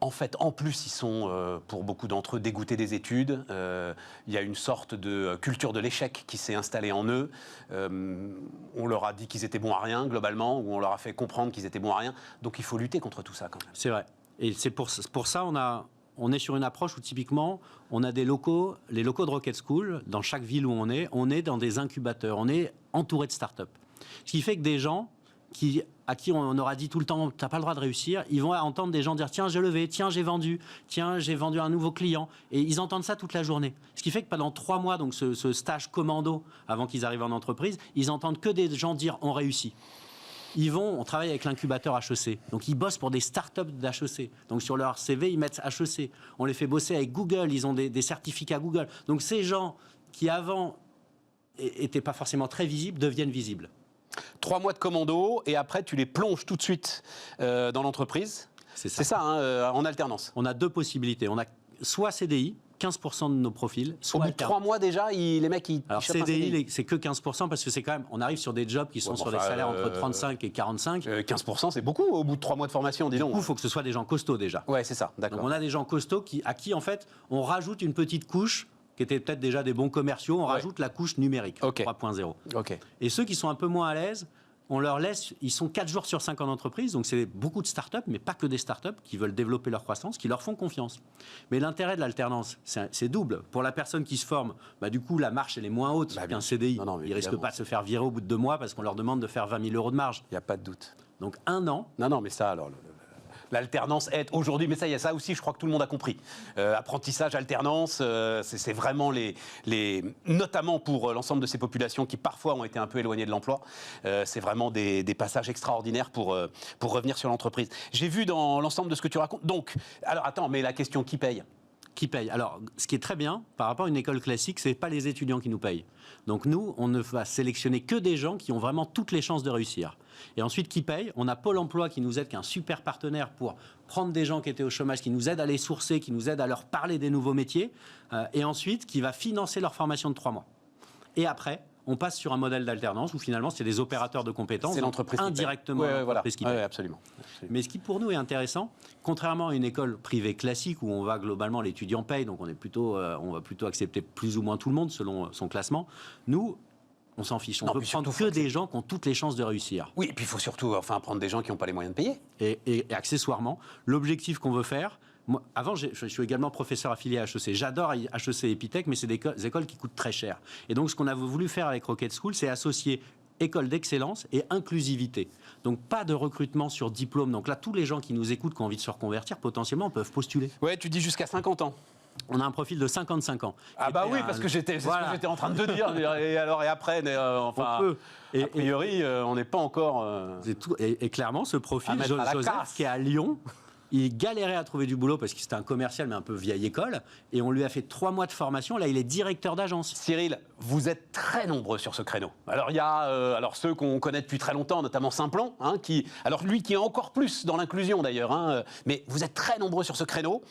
En fait, en plus, ils sont, pour beaucoup d'entre eux, dégoûtés des études. Il y a une sorte de culture de l'échec qui s'est installée en eux. On leur a dit qu'ils étaient bons à rien, globalement, ou on leur a fait comprendre qu'ils étaient bons à rien. Donc, il faut lutter contre tout ça, quand même. C'est vrai. Et c'est pour ça, on est sur une approche où, typiquement, on a des locaux, les locaux de Rocket School, dans chaque ville où on est dans des incubateurs. On est entouré de start-up. Ce qui fait que des gens à qui on aura dit tout le temps, tu n'as pas le droit de réussir, ils vont entendre des gens dire, tiens, j'ai levé, tiens, j'ai vendu un nouveau client. Et ils entendent ça toute la journée. Ce qui fait que pendant 3 mois, donc ce stage commando, avant qu'ils arrivent en entreprise, ils entendent que des gens dire, on réussit. On travaille avec l'incubateur HEC. Donc, ils bossent pour des startups d'HEC. Donc, sur leur CV, ils mettent HEC. On les fait bosser avec Google. Ils ont des certificats Google. Donc, ces gens qui, avant, n'étaient pas forcément très visibles, deviennent visibles. 3 mois de commando, et après, tu les plonges tout de suite dans l'entreprise. C'est ça, hein, en alternance. On a 2 possibilités. On a soit CDI, 15% de nos profils. Au bout de 3 mois déjà, les mecs, ils alors CDI, c'est que 15% parce que c'est quand même, on arrive sur des jobs qui sont sur des salaires entre 35 et 45. 15%, c'est beaucoup au bout de 3 mois de formation, dis donc. Du coup, il faut que ce soit des gens costauds déjà. Ouais, c'est ça, d'accord. Donc on a des gens costauds à qui, en fait, on rajoute une petite couche qui étaient peut-être déjà des bons commerciaux, on rajoute la couche numérique, 3.0. Okay. Et ceux qui sont un peu moins à l'aise, on leur laisse, ils sont 4 jours sur 5 en entreprise, donc c'est beaucoup de startups, mais pas que des startups qui veulent développer leur croissance, qui leur font confiance. Mais l'intérêt de l'alternance, c'est double. Pour la personne qui se forme, du coup, la marche, elle est moins haute qu'un CDI. Ils ne risquent pas de se faire virer au bout de 2 mois parce qu'on leur demande de faire 20 000 € de marge. Il n'y a pas de doute. Donc 1 an. Non, mais ça, alors... L'alternance aide aujourd'hui, mais ça, il y a ça aussi, je crois que tout le monde a compris. Apprentissage, alternance, c'est vraiment notamment pour l'ensemble de ces populations qui parfois ont été un peu éloignées de l'emploi, c'est vraiment des passages extraordinaires pour revenir sur l'entreprise. J'ai vu dans l'ensemble de ce que tu racontes. Donc, alors attends, mais la question, qui paye ? Qui paye ? Alors, ce qui est très bien, par rapport à une école classique, ce n'est pas les étudiants qui nous payent. Donc nous, on ne va sélectionner que des gens qui ont vraiment toutes les chances de réussir. Et ensuite, qui paye ? On a Pôle emploi qui nous aide, qui est un super partenaire pour prendre des gens qui étaient au chômage, qui nous aide à les sourcer, qui nous aide à leur parler des nouveaux métiers, et ensuite qui va financer leur formation de 3 mois. Et après, on passe sur un modèle d'alternance où finalement c'est des opérateurs de compétences, c'est l'entreprise indirectement l'entreprise qui paye. Absolument. Mais ce qui pour nous est intéressant, contrairement à une école privée classique où on va globalement l'étudiant paye, donc on va plutôt accepter plus ou moins tout le monde selon son classement, nous on s'en fiche. On peut prendre que des gens qui ont toutes les chances de réussir. Oui, et puis il faut surtout prendre des gens qui n'ont pas les moyens de payer. Et accessoirement, l'objectif qu'on veut faire. Moi, avant, je suis également professeur affilié à HEC. J'adore HEC et Epitech, mais c'est des écoles qui coûtent très cher. Et donc, ce qu'on a voulu faire avec Rocket School, c'est associer école d'excellence et inclusivité. Donc, pas de recrutement sur diplôme. Donc là, tous les gens qui nous écoutent, qui ont envie de se reconvertir, potentiellement, peuvent postuler. Ouais, tu dis jusqu'à 50 ans. On a un profil de 55 ans. Ah bah oui, parce que c'est ce que j'étais en train de te dire. Et après, a priori, on n'est pas encore... Et clairement, ce profil, Joseph, qui est à Lyon... Il galérait à trouver du boulot parce que c'était un commercial, mais un peu vieille école. Et on lui a fait 3 mois de formation. Là, il est directeur d'agence. Cyril, vous êtes très nombreux sur ce créneau. Alors, il y a ceux qu'on connaît depuis très longtemps, notamment Simplon, alors lui qui est encore plus dans l'inclusion d'ailleurs. Mais vous êtes très nombreux sur ce créneau.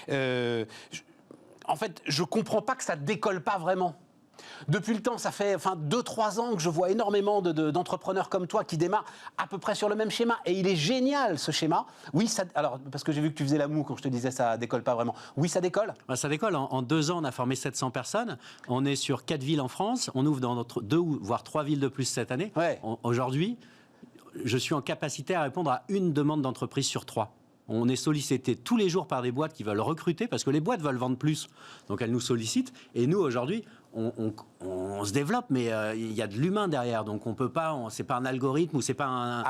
En fait, je ne comprends pas que ça ne décolle pas vraiment. Depuis le temps, ça fait 2-3 ans que je vois énormément d'entrepreneurs comme toi qui démarrent à peu près sur le même schéma. Et il est génial, ce schéma. Oui, alors, parce que j'ai vu que tu faisais la moue quand je te disais ça décolle pas vraiment. Oui, ça décolle. Ça décolle. En 2 ans, on a formé 700 personnes. On est sur 4 villes en France. On ouvre dans 2 voire 3 villes de plus cette année. Ouais. Aujourd'hui, je suis en capacité à répondre à une demande d'entreprise sur 3. On est sollicité tous les jours par des boîtes qui veulent recruter parce que les boîtes veulent vendre plus. Donc elles nous sollicitent. Et nous, aujourd'hui, on se développe, mais il y a de l'humain derrière. Donc on peut pas, c'est pas un algorithme ou c'est pas un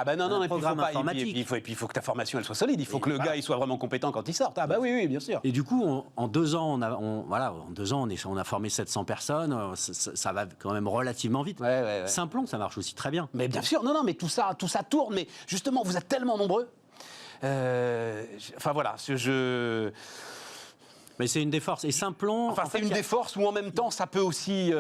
programme informatique. Et puis il faut que ta formation elle soit solide. Il faut que le gars il soit vraiment compétent quand il sort. Ah bah oui, bien sûr. Et du coup, en 2 ans, on a formé 700 personnes. Ça va quand même relativement vite. Ouais. Simplon, ça marche aussi très bien. Mais bien sûr, mais tout ça tourne. Mais justement, vous êtes tellement nombreux. Mais c'est une des forces. Et Simplon... c'est une des forces où en même temps, ça peut aussi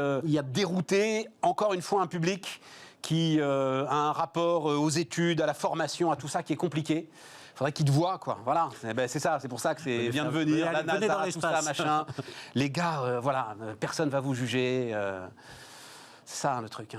dérouter, encore une fois, un public qui a un rapport aux études, à la formation, à tout ça qui est compliqué. Il faudrait qu'il te voie, quoi. Voilà, c'est ça, c'est pour ça que c'est vient de venir, la NASA, tout ça, machin. Les gars, personne va vous juger. C'est ça, le truc,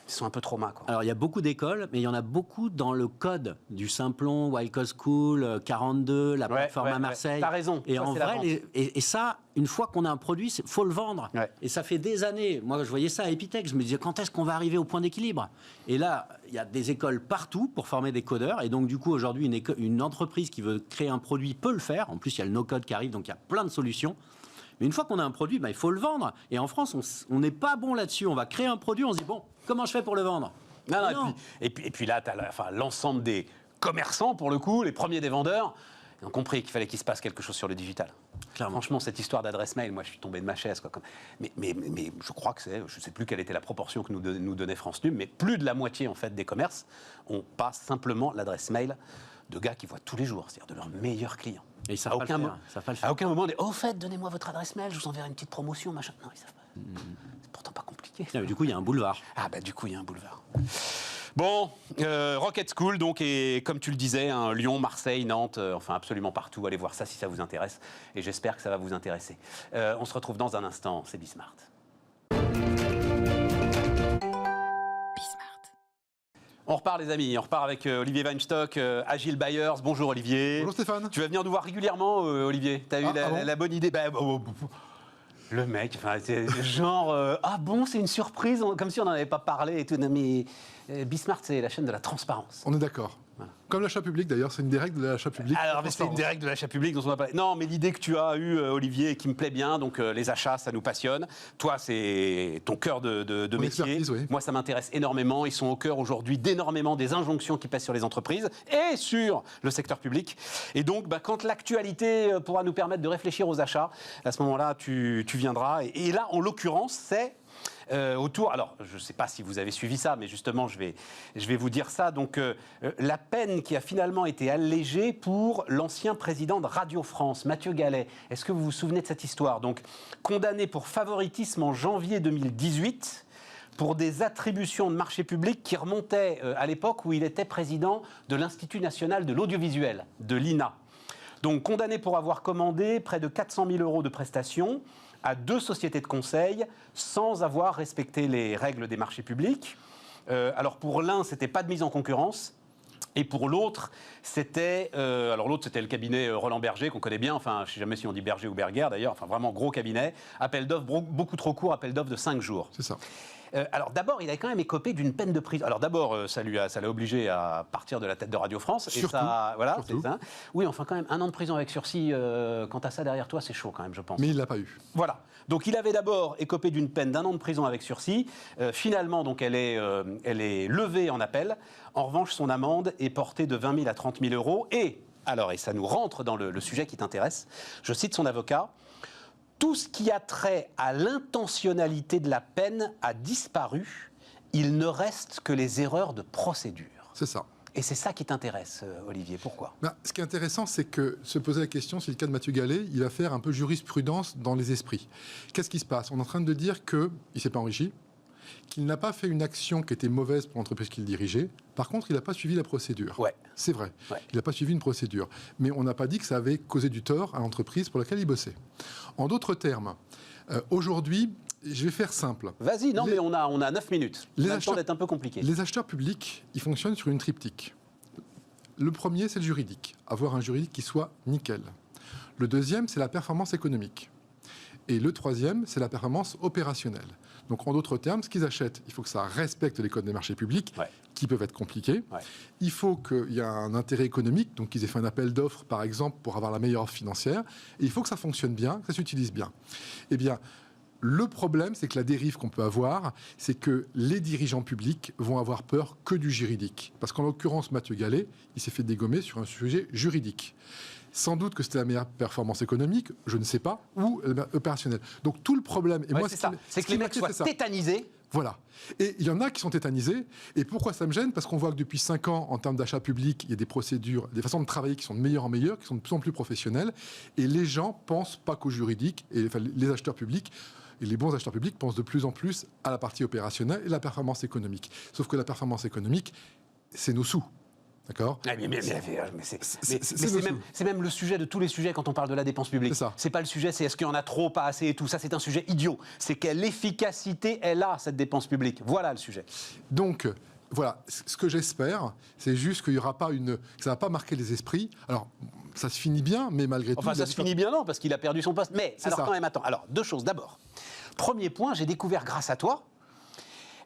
Ils sont un peu traumas, quoi. Alors, il y a beaucoup d'écoles, mais il y en a beaucoup dans le code du Simplon, Wild Coast School, 42, la plateforme à Marseille. T'as raison. Et en vrai, et ça, une fois qu'on a un produit, il faut le vendre. Ouais. Et ça fait des années. Moi, je voyais ça à Epitech. Je me disais, quand est-ce qu'on va arriver au point d'équilibre ? Et là, il y a des écoles partout pour former des codeurs. Et donc, du coup, aujourd'hui, une entreprise qui veut créer un produit peut le faire. En plus, il y a le no-code qui arrive, donc il y a plein de solutions. Mais une fois qu'on a un produit, il faut le vendre. Et en France, on n'est pas bon là-dessus. On va créer un produit, on se dit, bon, comment je fais pour le vendre ? Non. Et puis là, tu as l'ensemble des commerçants, pour le coup, les premiers des vendeurs, ils ont compris qu'il fallait qu'il se passe quelque chose sur le digital. Clairement. Franchement, cette histoire d'adresse mail, moi, je suis tombé de ma chaise. Quoi. Mais je crois que je ne sais plus quelle était la proportion que nous donnait France Num, mais plus de la moitié, en fait, des commerces, on passe simplement l'adresse mail de gars qui voient tous les jours, c'est-à-dire de leurs meilleurs clients. Et ils savent pas le faire. À aucun moment, on dit « Au fait, donnez-moi votre adresse mail, je vous enverrai une petite promotion, machin. » Non, ils savent pas. C'est pourtant pas compliqué. Non, mais du coup, il y a un boulevard. Du coup, il y a un boulevard. Bon, Rocket School, donc, et comme tu le disais, Lyon, Marseille, Nantes, absolument partout. Allez voir ça si ça vous intéresse. Et j'espère que ça va vous intéresser. On se retrouve dans un instant, c'est Bismart. On repart, les amis. On repart avec Olivier Weinstock, Agile Buyers. Bonjour, Olivier. Bonjour, Stéphane. Tu vas venir nous voir régulièrement, Olivier. Tu as eu la bonne idée. Le mec, c'est genre... c'est une surprise, comme si on n'en avait pas parlé et tout. Non, mais Bismart, c'est la chaîne de la transparence. On est d'accord. Voilà. Comme l'achat public, d'ailleurs, c'est une des règles de l'achat public. Alors, c'est une des règles de l'achat public dont on va parler. Non, mais l'idée que tu as eue, Olivier, qui me plaît bien, donc les achats, ça nous passionne. Toi, c'est ton cœur de métier. Oui. Moi, ça m'intéresse énormément. Ils sont au cœur aujourd'hui d'énormément des injonctions qui pèsent sur les entreprises et sur le secteur public. Et donc, quand l'actualité pourra nous permettre de réfléchir aux achats, à ce moment-là, tu viendras. Et là, en l'occurrence, c'est... autour, alors je ne sais pas si vous avez suivi ça, mais justement je vais vous dire ça. Donc la peine qui a finalement été allégée pour l'ancien président de Radio France, Mathieu Gallet. Est-ce que vous vous souvenez de cette histoire ? Donc condamné pour favoritisme en janvier 2018 pour des attributions de marché public qui remontaient à l'époque où il était président de l'Institut national de l'audiovisuel, de l'INA. Donc condamné pour avoir commandé près de 400 000 € de prestations à 2 sociétés de conseil sans avoir respecté les règles des marchés publics. Alors pour l'un, c'était pas de mise en concurrence. Et pour l'autre, c'était le cabinet Roland Berger, qu'on connaît bien, enfin, je ne sais jamais si on dit Berger ou Berger d'ailleurs, enfin vraiment gros cabinet, appel d'offres beaucoup trop court, appel d'offres de 5 jours. C'est ça. Alors d'abord, il a quand même écopé d'une peine de prison. Alors d'abord, ça l'a obligé à partir de la tête de Radio France. Surtout, et ça, voilà, surtout. c'est ça. Oui, enfin quand même, 1 an de prison avec sursis, quand t'as ça derrière toi, c'est chaud quand même, je pense. Mais il ne l'a pas eu. Voilà. Donc il avait d'abord écopé d'une peine d'1 an de prison avec sursis. Finalement, donc elle est levée en appel. En revanche, son amende est portée de 20 000 à 30 000 euros. Et ça nous rentre dans le sujet qui t'intéresse. Je cite son avocat. Tout ce qui a trait à l'intentionnalité de la peine a disparu. Il ne reste que les erreurs de procédure. C'est ça. Et c'est ça qui t'intéresse, Olivier. Pourquoi ? Ce qui est intéressant, c'est que se poser la question, c'est le cas de Mathieu Gallet, il va faire un peu jurisprudence dans les esprits. Qu'est-ce qui se passe ? On est en train de dire qu'il ne s'est pas enrichi, qu'il n'a pas fait une action qui était mauvaise pour l'entreprise qu'il dirigeait. Par contre, il n'a pas suivi la procédure. Ouais. C'est vrai. Ouais. Il n'a pas suivi une procédure. Mais on n'a pas dit que ça avait causé du tort à l'entreprise pour laquelle il bossait. En d'autres termes, aujourd'hui, je vais faire simple. Vas-y, non, mais on a 9 minutes. Les On a le temps acheteurs- d'être un peu compliqué. Les acheteurs publics, ils fonctionnent sur une triptyque. Le premier, c'est le juridique. Avoir un juridique qui soit nickel. Le deuxième, c'est la performance économique. Et le troisième, c'est la performance opérationnelle. Donc, en d'autres termes, ce qu'ils achètent, il faut que ça respecte les codes des marchés publics, Ouais. qui peuvent être compliqués. Ouais. Il faut qu'il y ait un intérêt économique, donc qu'ils aient fait un appel d'offres, par exemple, pour avoir la meilleure offre financière. Et il faut que ça fonctionne bien, que ça s'utilise bien. Eh bien, le problème, c'est que la dérive qu'on peut avoir, c'est que les dirigeants publics vont avoir peur que du juridique. Parce qu'en l'occurrence, Mathieu Gallet, il s'est fait dégommer sur un sujet juridique. Sans doute que c'était la meilleure performance économique, je ne sais pas, ou opérationnelle. Donc tout le problème... Et Ouais, moi, c'est ce ça. qui- C'est ce que qui les mecs m'inquiète, soient c'est ça. tétanisés. Voilà. Et il y en a qui sont tétanisés. Et pourquoi ça me gêne ? Parce qu'on voit que depuis 5 ans, en termes d'achat public, il y a des procédures, des façons de travailler qui sont de meilleure en meilleure, qui sont de plus en plus professionnelles. Et les gens pensent pas qu'au juridique, et enfin, les acheteurs publics, et les bons acheteurs publics pensent de plus en plus à la partie opérationnelle et la performance économique. Sauf que la performance économique, c'est nos sous. D'accord ? Ah, mais C'est c'est même le sujet de tous les sujets quand on parle de la dépense publique. C'est ça. C'est pas le sujet, c'est est-ce qu'il y en a trop, pas assez et tout. Ça, c'est un sujet idiot. C'est quelle efficacité elle a, cette dépense publique. Voilà le sujet. Donc, voilà, ce que j'espère, c'est juste qu'il y aura pas que ça va pas marquer les esprits. Alors, ça se finit bien, mais malgré tout... Enfin, ça se finit bien, non, parce qu'il a perdu son poste. Mais, C'est alors ça. quand même, attends. Alors, 2 choses. D'abord, premier point, j'ai découvert grâce à toi.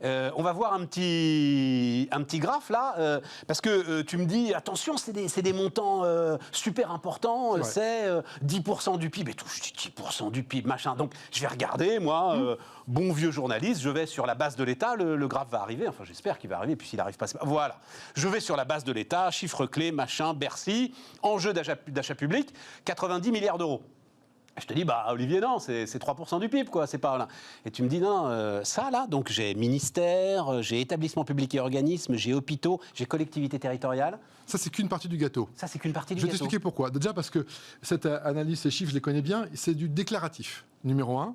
On va voir un petit graphe là, parce que tu me dis, attention, c'est des montants super importants, Ouais. c'est 10% du PIB et tout. Je dis 10% du PIB, machin. Donc je vais regarder, moi, bon vieux journaliste, je vais sur la base de l'État, le graphe va arriver, enfin j'espère qu'il va arriver, puis s'il n'arrive pas, c'est pas... Voilà. Je vais sur la base de l'État, chiffre clé, machin, Bercy, enjeu d'achat public, 90 milliards d'euros. Je te dis, bah Olivier, non, c'est 3% du PIB, quoi, c'est pas là. Et tu me dis, non, ça là, donc j'ai ministère, j'ai établissement public et organismes, j'ai hôpitaux, j'ai collectivités territoriales. Ça, c'est qu'une partie du gâteau. Ça, c'est qu'une partie du Je vais gâteau. t'expliquer pourquoi. Déjà parce que cette analyse, ces chiffres, je les connais bien, c'est du déclaratif. Numéro 1,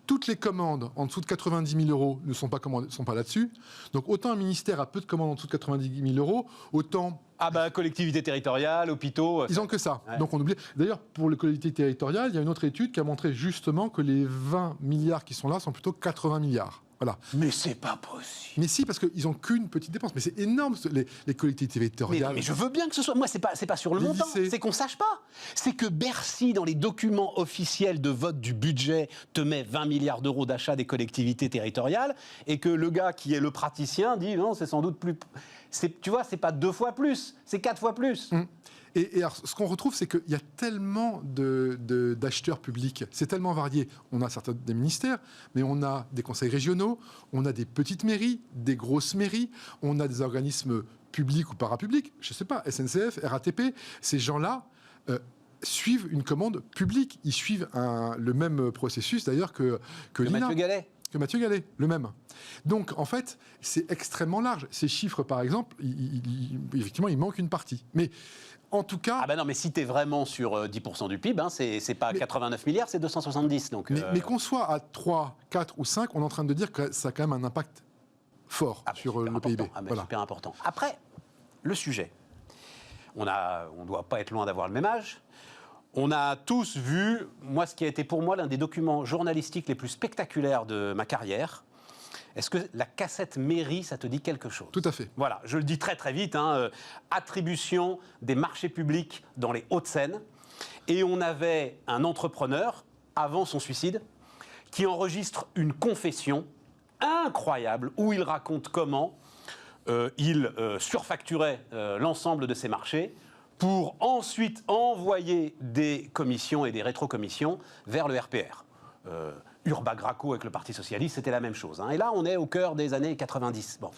toutes les commandes en dessous de 90 000 euros ne sont pas là-dessus. Donc autant un ministère a peu de commandes en dessous de 90 000 euros, autant... Ah bah, collectivités territoriales, hôpitaux... Ils ont que ça. Ouais. Donc on oublie. D'ailleurs, pour les collectivités territoriales, il y a une autre étude qui a montré justement que les 20 milliards qui sont là sont plutôt 80 milliards. Voilà. Mais c'est pas possible. Mais si, parce qu'ils n'ont qu'une petite dépense. Mais c'est énorme, les collectivités territoriales. Mais je veux bien que ce soit... Moi, c'est pas sur le Les montant, lycées. c'est qu'on sache pas. C'est que Bercy, dans les documents officiels de vote du budget, te met 20 milliards d'euros d'achat des collectivités territoriales, et que le gars qui est le praticien dit, non, c'est sans doute plus... Tu vois, c'est pas 2 fois plus, c'est 4 fois plus. Et alors, ce qu'on retrouve, c'est qu'il y a tellement d'acheteurs publics, c'est tellement varié. On a certains des ministères, mais on a des conseils régionaux, on a des petites mairies, des grosses mairies, on a des organismes publics ou parapublics, je ne sais pas, SNCF, RATP, ces gens-là suivent une commande publique. Ils suivent le même processus, d'ailleurs, que l'INA. Mathieu Gallet. Que Mathieu Gallet, le même. Donc, en fait, c'est extrêmement large. Ces chiffres, par exemple, effectivement, il manque une partie. Mais en tout cas... Ah ben non, mais si t'es vraiment sur 10% du PIB, hein, c'est pas 89 milliards, c'est 270. Donc, Mais qu'on soit à 3, 4 ou 5, on est en train de dire que ça a quand même un impact fort sur le PIB. Ah ben Voilà. super important. Après, le sujet. On doit pas être loin d'avoir le même âge. On a tous vu, moi, ce qui a été pour moi l'un des documents journalistiques les plus spectaculaires de ma carrière. Est-ce que la cassette mairie, ça te dit quelque chose? Tout à fait. Voilà, je le dis très très vite, attribution des marchés publics dans les Hauts-de-Seine. Et on avait un entrepreneur, avant son suicide, qui enregistre une confession incroyable où il raconte comment il surfacturait l'ensemble de ses marchés pour ensuite envoyer des commissions et des rétrocommissions vers le RPR. Urbac-Graco avec le Parti Socialiste, c'était la même chose. Et là, on est au cœur des années 90. Bon.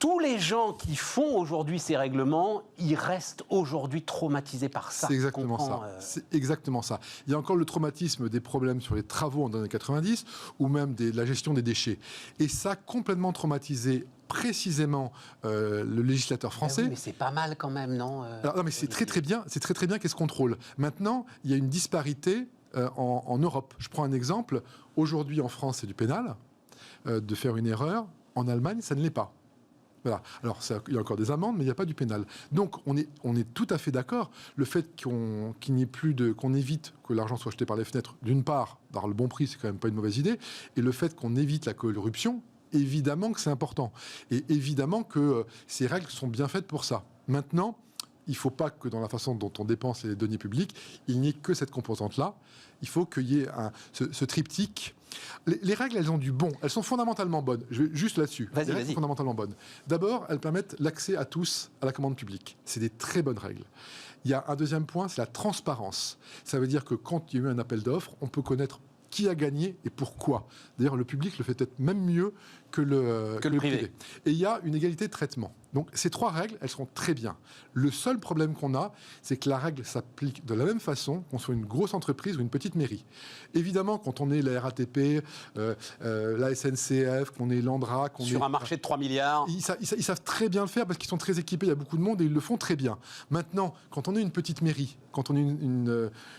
Tous les gens qui font aujourd'hui ces règlements, ils restent aujourd'hui traumatisés par ça. C'est exactement ça. C'est exactement ça. Il y a encore le traumatisme des problèmes sur les travaux en années 90 ou même de la gestion des déchets. Et ça a complètement traumatisé précisément le législateur français. Oui, mais c'est pas mal quand même, non Alors, non, mais c'est très très bien. C'est très très bien qu'est-ce contrôle. Maintenant, il y a une disparité en Europe. Je prends un exemple. Aujourd'hui, en France, c'est du pénal de faire une erreur. En Allemagne, ça ne l'est pas. Voilà. Alors, il y a encore des amendes, mais il n'y a pas du pénal. Donc, on est tout à fait d'accord. Le fait qu'il n'y ait plus qu'on évite que l'argent soit jeté par les fenêtres, d'une part, dans le bon prix, c'est quand même pas une mauvaise idée, et le fait qu'on évite la corruption, évidemment que c'est important. Et évidemment que ces règles sont bien faites pour ça. Maintenant, il ne faut pas que dans la façon dont on dépense les deniers publics, il n'y ait que cette composante-là. Il faut qu'il y ait ce triptyque. Les règles, elles ont du bon. Elles sont fondamentalement bonnes. Je vais juste là-dessus. Les règles sont fondamentalement bonnes. D'abord, elles permettent l'accès à tous à la commande publique. C'est des très bonnes règles. Il y a un deuxième point, c'est la transparence. Ça veut dire que quand il y a eu un appel d'offres, on peut connaître qui a gagné et pourquoi. D'ailleurs, le public le fait peut-être même mieux que le privé. Et il y a une égalité de traitement. Donc, ces trois règles, elles sont très bien. Le seul problème qu'on a, c'est que la règle s'applique de la même façon qu'on soit une grosse entreprise ou une petite mairie. Évidemment, quand on est la RATP, la SNCF, qu'on est l'Andra... Sur un marché de 3 milliards... Ils savent très bien le faire parce qu'ils sont très équipés, il y a beaucoup de monde et ils le font très bien. Maintenant, quand on est une petite mairie, quand on est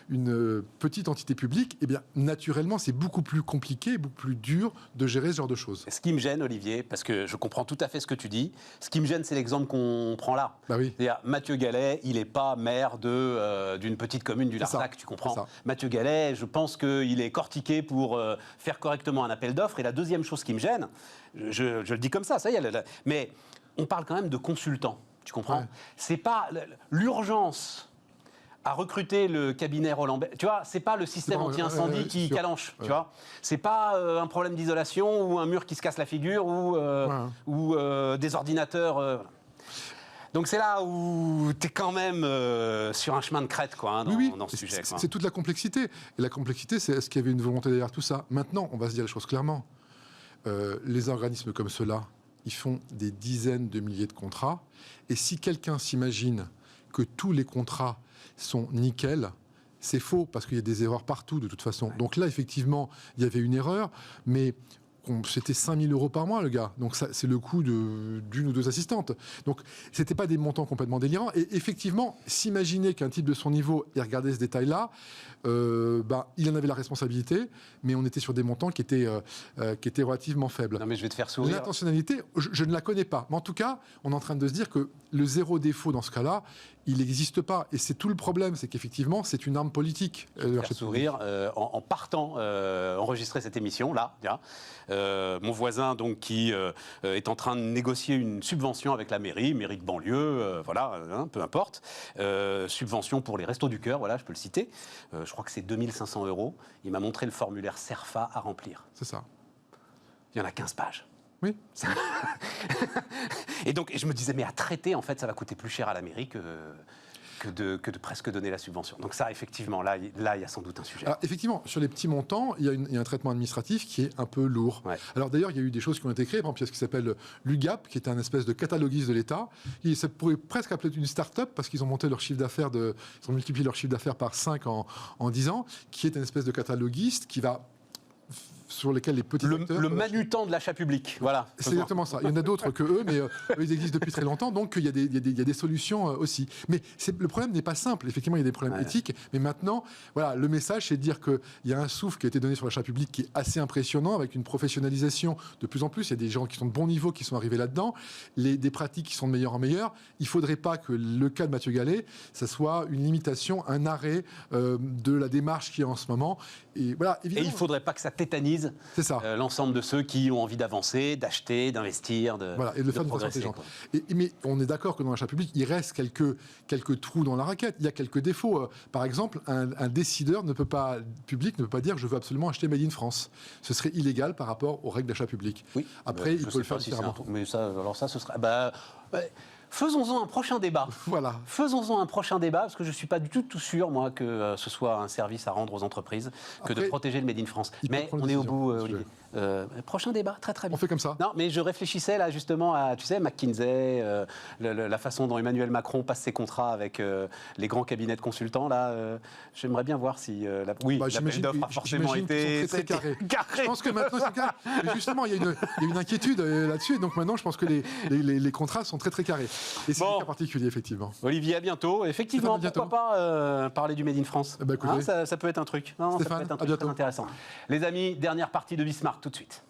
une petite entité publique, eh bien, naturellement, c'est beaucoup plus compliqué, beaucoup plus dur de gérer ce genre de choses. Ce qui me gêne, Olivier, parce que je comprends tout à fait ce que tu dis, ce qui me gêne, c'est l'exemple qu'on prend là. Bah oui. C'est-à-dire, Mathieu Gallet, il n'est pas maire d'une petite commune du Larzac, tu comprends. Mathieu Gallet, je pense qu'il est cortiqué pour faire correctement un appel d'offres. Et la deuxième chose qui me gêne, je le dis comme ça y est, mais on parle quand même de consultants, tu comprends. Ouais. C'est pas l'urgence à recruter le cabinet Roland Berger. Tu vois, c'est pas le système anti-incendie qui calanche, tu vois. C'est pas un problème d'isolation ou un mur qui se casse la figure ou des ordinateurs. Donc c'est là où tu es quand même sur un chemin de crête quoi, dans ce sujet. C'est toute la complexité. Et la complexité, c'est est-ce qu'il y avait une volonté derrière tout ça. Maintenant, on va se dire les choses clairement. Les organismes comme ceux-là, ils font des dizaines de milliers de contrats. Et si quelqu'un s'imagine que tous les contrats sont nickel, c'est faux, parce qu'il y a des erreurs partout, de toute façon. Ouais. Donc là, effectivement, il y avait une erreur, mais c'était 5 000 € par mois, le gars. Donc ça, c'est le coût d'une ou deux assistantes. Donc c'était pas des montants complètement délirants. Et effectivement, s'imaginer qu'un type de son niveau ait regardé ce détail-là, il en avait la responsabilité, mais on était sur des montants qui étaient relativement faibles. Non mais je vais te faire sourire. L'intentionnalité, je ne la connais pas. Mais en tout cas, on est en train de se dire que le zéro défaut dans ce cas-là, il n'existe pas. Et c'est tout le problème, c'est qu'effectivement, c'est une arme politique. Je vais te faire sourire. En partant enregistrer cette émission, là, mon voisin donc, qui est en train de négocier une subvention avec la mairie de banlieue, peu importe, subvention pour les Restos du Cœur, voilà, je peux le citer. Je crois que c'est 2 500 €. Il m'a montré le formulaire CERFA à remplir. C'est ça. Il y en a 15 pages. Oui. Et donc, je me disais, mais à traiter, en fait, ça va coûter plus cher à la mairie que de presque donner la subvention. Donc ça, effectivement, là, il y a sans doute un sujet. Alors, effectivement, sur les petits montants, il y a un traitement administratif qui est un peu lourd. Ouais. Alors d'ailleurs, il y a eu des choses qui ont été créées. Par exemple, il y a ce qui s'appelle l'UGAP, qui est un espèce de cataloguiste de l'État. Ça pourrait presque appeler une start-up, parce qu'ils ont monté leur chiffre d'affaires, ils ont multiplié leur chiffre d'affaires par 5 en 10 ans, qui est une espèce de cataloguiste qui va sur lesquels les petits acteurs... Le manutan de l'achat public, voilà. C'est exactement ça. Il y en a d'autres que eux, mais eux, ils existent depuis très longtemps, donc il y a des solutions aussi. Mais le problème n'est pas simple. Effectivement, il y a des problèmes éthiques, mais maintenant, voilà, le message, c'est de dire qu'il y a un souffle qui a été donné sur l'achat public qui est assez impressionnant, avec une professionnalisation de plus en plus. Il y a des gens qui sont de bon niveau qui sont arrivés là-dedans, des pratiques qui sont de meilleur en meilleur. Il ne faudrait pas que le cas de Mathieu Gallet, ça soit une limitation, un arrêt de la démarche qui est en ce moment. Et voilà, évidemment. Et il ne faudrait pas que ça tétanise l'ensemble de ceux qui ont envie d'avancer, d'acheter, d'investir, et de le faire de façon intelligente. Mais on est d'accord que dans l'achat public, il reste quelques trous dans la raquette. Il y a quelques défauts. Par exemple, un décideur public ne peut pas dire je veux absolument acheter Made in France. Ce serait illégal par rapport aux règles d'achat public. Oui. Après, il peut le faire différemment. Mais ça, ce serait... faisons-en un prochain débat. Voilà. Faisons-en un prochain débat, parce que je ne suis pas du tout sûr, moi, que ce soit un service à rendre aux entreprises, que de protéger le Made in France. Mais on est au bout, Olivier. Prochain débat, très très bien. On fait comme ça. Non, mais je réfléchissais là justement à, tu sais, McKinsey, la façon dont Emmanuel Macron passe ses contrats avec les grands cabinets de consultants. Là, j'aimerais bien voir si l'appel d'offres a forcément été très carré. Je pense que maintenant c'est carré. Mais justement, il y a une inquiétude là-dessus. Et donc maintenant, je pense que les contrats sont très très carrés. Et c'est un cas particulier, effectivement. Olivier, à bientôt. Effectivement, pourquoi pas parler du Made in France. Ça peut être un truc. Non, Stéphane, ça peut être un truc très intéressant. Les amis, dernière partie de Bismart tout de suite.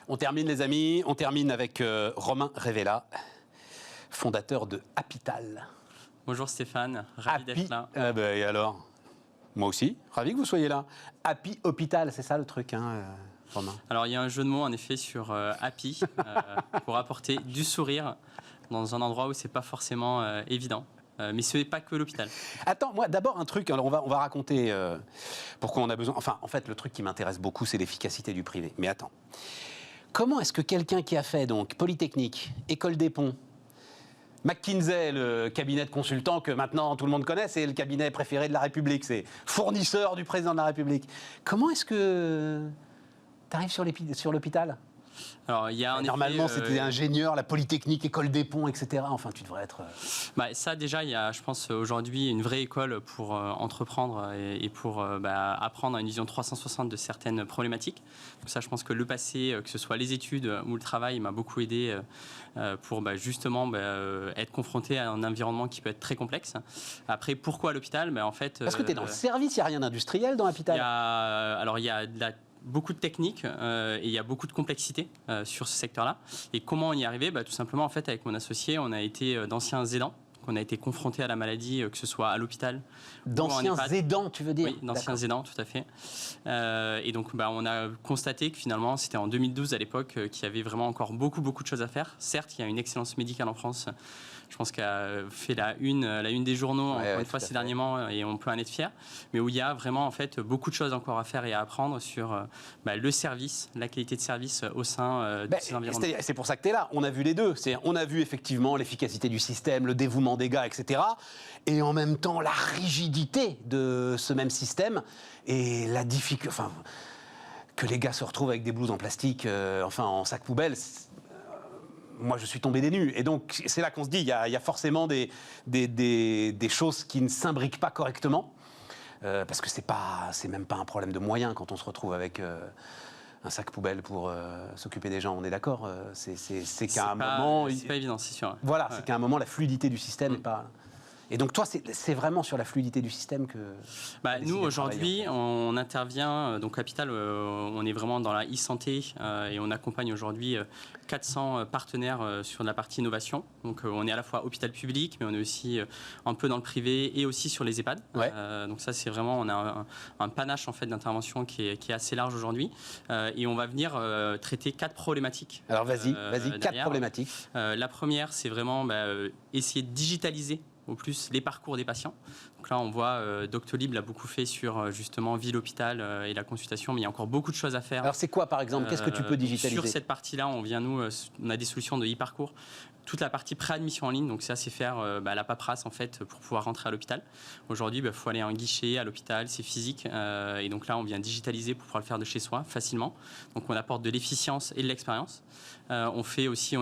On termine, les amis. On termine avec Romain Révéla, fondateur de Hapital. Bonjour Stéphane, ravi d'être là. Et alors ? Moi aussi, ravi que vous soyez là. Happy Hôpital, c'est ça le truc, Romain ? Alors il y a un jeu de mots en effet sur happy pour apporter du sourire dans un endroit où c'est pas forcément évident. Mais ce n'est pas que l'hôpital. Attends, moi d'abord un truc, alors on va raconter pourquoi on a besoin... Enfin, en fait, le truc qui m'intéresse beaucoup, c'est l'efficacité du privé. Mais attends, comment est-ce que quelqu'un qui a fait donc Polytechnique, École des Ponts, McKinsey, le cabinet de consultants que maintenant tout le monde connaît, c'est le cabinet préféré de la République, c'est fournisseur du président de la République. Comment est-ce que tu arrives sur l'hôpital ? Alors, il y a normalement, c'était ingénieur, la Polytechnique, École des Ponts, etc. Enfin, tu devrais être... ça, déjà, il y a, je pense, aujourd'hui, une vraie école pour entreprendre et pour apprendre à une vision 360 de certaines problématiques. Donc ça, je pense que le passé, que ce soit les études ou le travail, m'a beaucoup aidé pour justement être confronté à un environnement qui peut être très complexe. Après, pourquoi l'hôpital ? En fait, parce que tu es dans le service, il n'y a rien d'industriel dans l'hôpital. Il y a beaucoup de techniques et il y a beaucoup de complexité sur ce secteur-là. Et comment on y est arrivé ? Tout simplement, en fait, avec mon associé, on a été d'anciens aidants. On a été confrontés à la maladie, que ce soit à l'hôpital. D'anciens aidants, tu veux dire ? Oui, d'anciens aidants, tout à fait. Et donc, on a constaté que finalement, c'était en 2012 à l'époque, qu'il y avait vraiment encore beaucoup de choses à faire. Certes, il y a une excellence médicale en France. Je pense qu'elle a fait la une des journaux une fois ces derniers mois et on peut en être fier. Mais où il y a vraiment en fait beaucoup de choses encore à faire et à apprendre sur le service, la qualité de service au sein de ces environnements. C'est pour ça que tu es là. On a vu les deux. On a vu effectivement l'efficacité du système, le dévouement des gars, etc. Et en même temps la rigidité de ce même système et la difficulté. Enfin, que les gars se retrouvent avec des blouses en plastique, en sac poubelle. Moi, je suis tombé des nues. Et donc, c'est là qu'on se dit, il y a forcément des choses qui ne s'imbriquent pas correctement. Parce que c'est même pas un problème de moyens quand on se retrouve avec un sac poubelle pour s'occuper des gens. On est d'accord ? C'est qu'à un moment... C'est pas évident, c'est sûr. Voilà, c'est qu'à un moment, la fluidité du système n'est pas... Et donc toi, c'est vraiment sur la fluidité du système que... nous, aujourd'hui, on intervient, donc Hapital, on est vraiment dans la e-santé et on accompagne aujourd'hui 400 partenaires sur la partie innovation. Donc on est à la fois hôpital public, mais on est aussi un peu dans le privé et aussi sur les EHPAD. Ouais. Donc ça, c'est vraiment, on a un panache en fait, d'intervention qui est assez large aujourd'hui. Et on va venir traiter 4 problématiques. Alors vas-y, 4 problématiques. La première, c'est vraiment essayer de digitaliser au plus les parcours des patients. Donc là, on voit Doctolib l'a beaucoup fait sur justement ville-hôpital et la consultation, mais il y a encore beaucoup de choses à faire. Alors c'est quoi par exemple ? Qu'est-ce que tu peux digitaliser ? Sur cette partie-là, on a des solutions de e-parcours. toute la partie préadmission en ligne. Donc ça, c'est faire la paperasse en fait pour pouvoir rentrer à l'hôpital. Aujourd'hui, il faut aller à un guichet à l'hôpital, c'est physique. Et donc là, on vient digitaliser pour pouvoir le faire de chez soi facilement. Donc on apporte de l'efficience et de l'expérience. On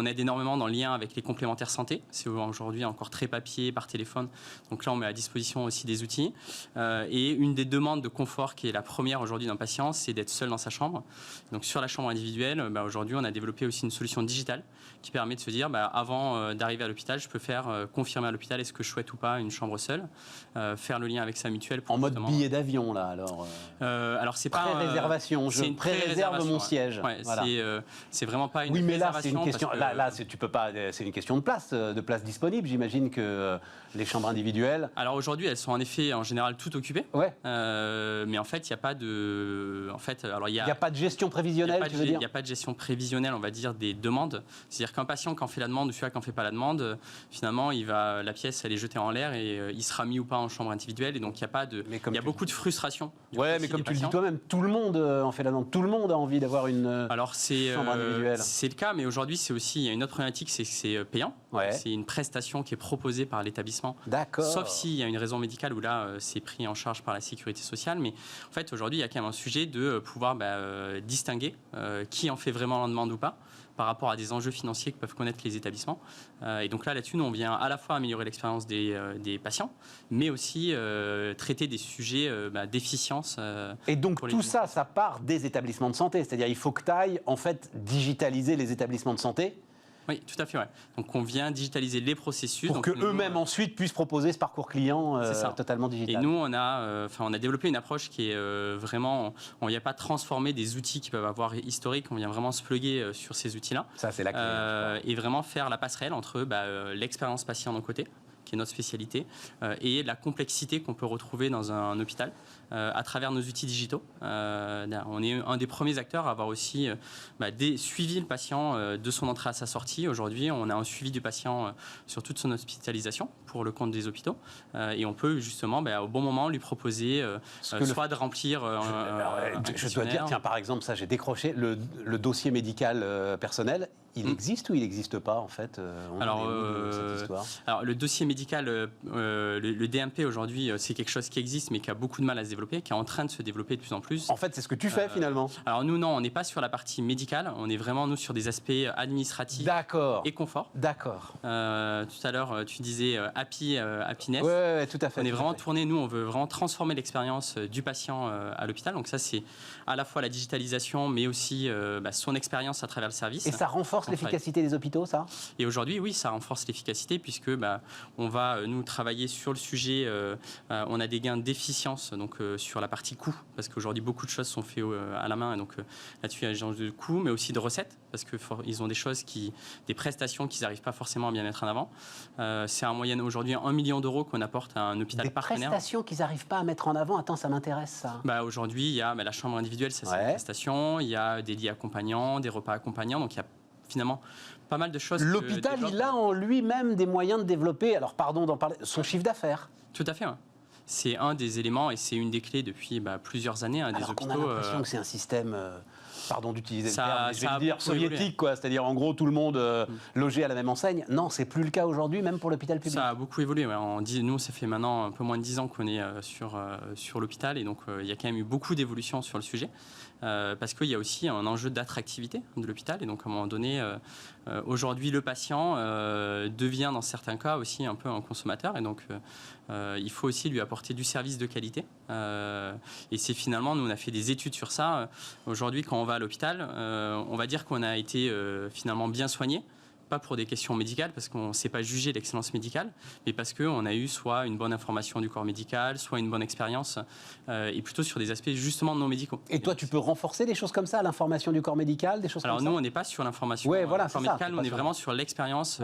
aide énormément dans le lien avec les complémentaires santé. C'est aujourd'hui encore très papier, par téléphone. Donc là, on met à disposition aussi des outils. Et une des demandes de confort qui est la première aujourd'hui d'un patient, c'est d'être seul dans sa chambre. Donc sur la chambre individuelle, aujourd'hui, on a développé aussi une solution digitale qui permet de se dire, avant d'arriver à l'hôpital, je peux faire confirmer à l'hôpital est-ce que je souhaite ou pas une chambre seule, faire le lien avec sa mutuelle. En mode billet d'avion, là, alors. Alors c'est pas pré-réservation. Je pré-réserve mon siège. Ouais, voilà. C'est vraiment pas une oui, mais là, c'est réservation. une question. Là, tu peux pas. C'est une question de place disponible. J'imagine que les chambres individuelles. Alors aujourd'hui, elles sont en effet en général toutes occupées. Ouais. Mais en fait, il n'y a pas de. En fait, alors il y a pas de gestion prévisionnelle. Tu veux dire ? Il n'y a pas de gestion prévisionnelle, on va dire, des demandes. C'est-à-dire qu'un patient qui en fait la demande ou celui qui en fait pas la demande, finalement, la pièce, elle est jetée en l'air et il sera mis ou pas en chambre individuelle. Et donc il y a pas de. Il y a beaucoup de frustration. Ouais, mais comme tu le dis toi-même, tout le monde en fait la demande. Tout le monde a envie d'avoir une chambre individuelle. C'est le cas, mais aujourd'hui, c'est aussi il y a une autre problématique, c'est que c'est payant. Ouais. C'est une prestation qui est proposée par l'établissement. D'accord. Sauf s'il y a une raison médicale où là, c'est pris en charge par la sécurité sociale. Mais en fait, aujourd'hui, il y a quand même un sujet de pouvoir distinguer qui en fait vraiment la demande ou pas par rapport à des enjeux financiers que peuvent connaître les établissements. Et donc là-dessus, nous, on vient à la fois améliorer l'expérience des patients, mais aussi traiter des sujets d'efficience. Et donc tout ça, ça part des établissements de santé. C'est-à-dire il faut que tu ailles en fait digitaliser les établissements de santé. Oui, tout à fait. Ouais. Donc, on vient digitaliser les processus. Pour qu'eux-mêmes ensuite puissent proposer ce parcours client totalement digital. Et nous, on a développé une approche qui est vraiment... On ne vient pas transformer des outils qui peuvent avoir historique, on vient vraiment se plugger sur ces outils-là. Ça, c'est la clé. Et vraiment faire la passerelle entre l'expérience patient d'un côté, qui est notre spécialité, et la complexité qu'on peut retrouver dans un hôpital à travers nos outils digitaux. On est un des premiers acteurs à avoir aussi suivi le patient de son entrée à sa sortie. Aujourd'hui, on a un suivi du patient sur toute son hospitalisation pour le compte des hôpitaux, et on peut justement au bon moment lui proposer soit de remplir je dois dire, tiens, par exemple, ça j'ai décroché, le dossier médical personnel, il existe ou il n'existe pas en fait alors, cette histoire alors, le dossier médical, le DMP aujourd'hui, c'est quelque chose qui existe mais qui a beaucoup de mal à se développer, qui est en train de se développer de plus en plus. En fait, c'est ce que tu fais finalement. Alors nous, non, on n'est pas sur la partie médicale, on est vraiment nous sur des aspects administratifs et confort. D'accord. Tout à l'heure, tu disais happiness. Ouais, tout à fait. On est vraiment tourné, nous, on veut vraiment transformer l'expérience du patient à l'hôpital. Donc ça, c'est à la fois la digitalisation, mais aussi son expérience à travers le service. Et ça renforce l'efficacité des hôpitaux, ça ? Et aujourd'hui, oui, ça renforce l'efficacité puisque on va, nous, travailler sur le sujet. On a des gains d'efficience donc, sur la partie coût, parce qu'aujourd'hui, beaucoup de choses sont faites à la main. Et donc là-dessus, il y a des enjeux de coût, mais aussi de recettes, parce qu'ils ont des prestations qu'ils n'arrivent pas forcément à bien mettre en avant. C'est en moyenne aujourd'hui 1 million d'euros qu'on apporte à un hôpital partenaire. Des prestations qu'ils n'arrivent pas à mettre en avant. Attends, ça m'intéresse, ça. Aujourd'hui, il y a la chambre individuelle, ça c'est une prestation. Il y a des lits accompagnants, des repas accompagnants. Donc il y a finalement pas mal de choses. L'hôpital, il a en lui-même des moyens de développer, alors pardon d'en parler, son chiffre d'affaires. Tout à fait, ouais. C'est un des éléments et c'est une des clés depuis plusieurs années des hôpitaux. On a l'impression que c'est un système, pardon d'utiliser le terme, je vais dire soviétique, quoi. C'est-à-dire en gros tout le monde logé à la même enseigne. Non, c'est plus le cas aujourd'hui, même pour l'hôpital public. Ça a beaucoup évolué. Ouais. Nous, ça fait maintenant un peu moins de 10 ans qu'on est sur l'hôpital et donc il y a quand même eu beaucoup d'évolutions sur le sujet. Parce qu'il y a aussi un enjeu d'attractivité de l'hôpital. Et donc, à un moment donné, aujourd'hui, le patient devient, dans certains cas, aussi un peu un consommateur. Et donc, il faut aussi lui apporter du service de qualité. Et c'est finalement, nous, on a fait des études sur ça. Aujourd'hui, quand on va à l'hôpital, on va dire qu'on a été finalement bien soigné. Pas pour des questions médicales, parce qu'on ne sait pas juger l'excellence médicale, mais parce qu'on a eu soit une bonne information du corps médical, soit une bonne expérience, et plutôt sur des aspects justement non médicaux. Et toi, tu peux renforcer des choses comme ça, l'information du corps médical, des choses comme ça ? Alors nous, on n'est pas sur l'information du corps médical, on est vraiment sur l'expérience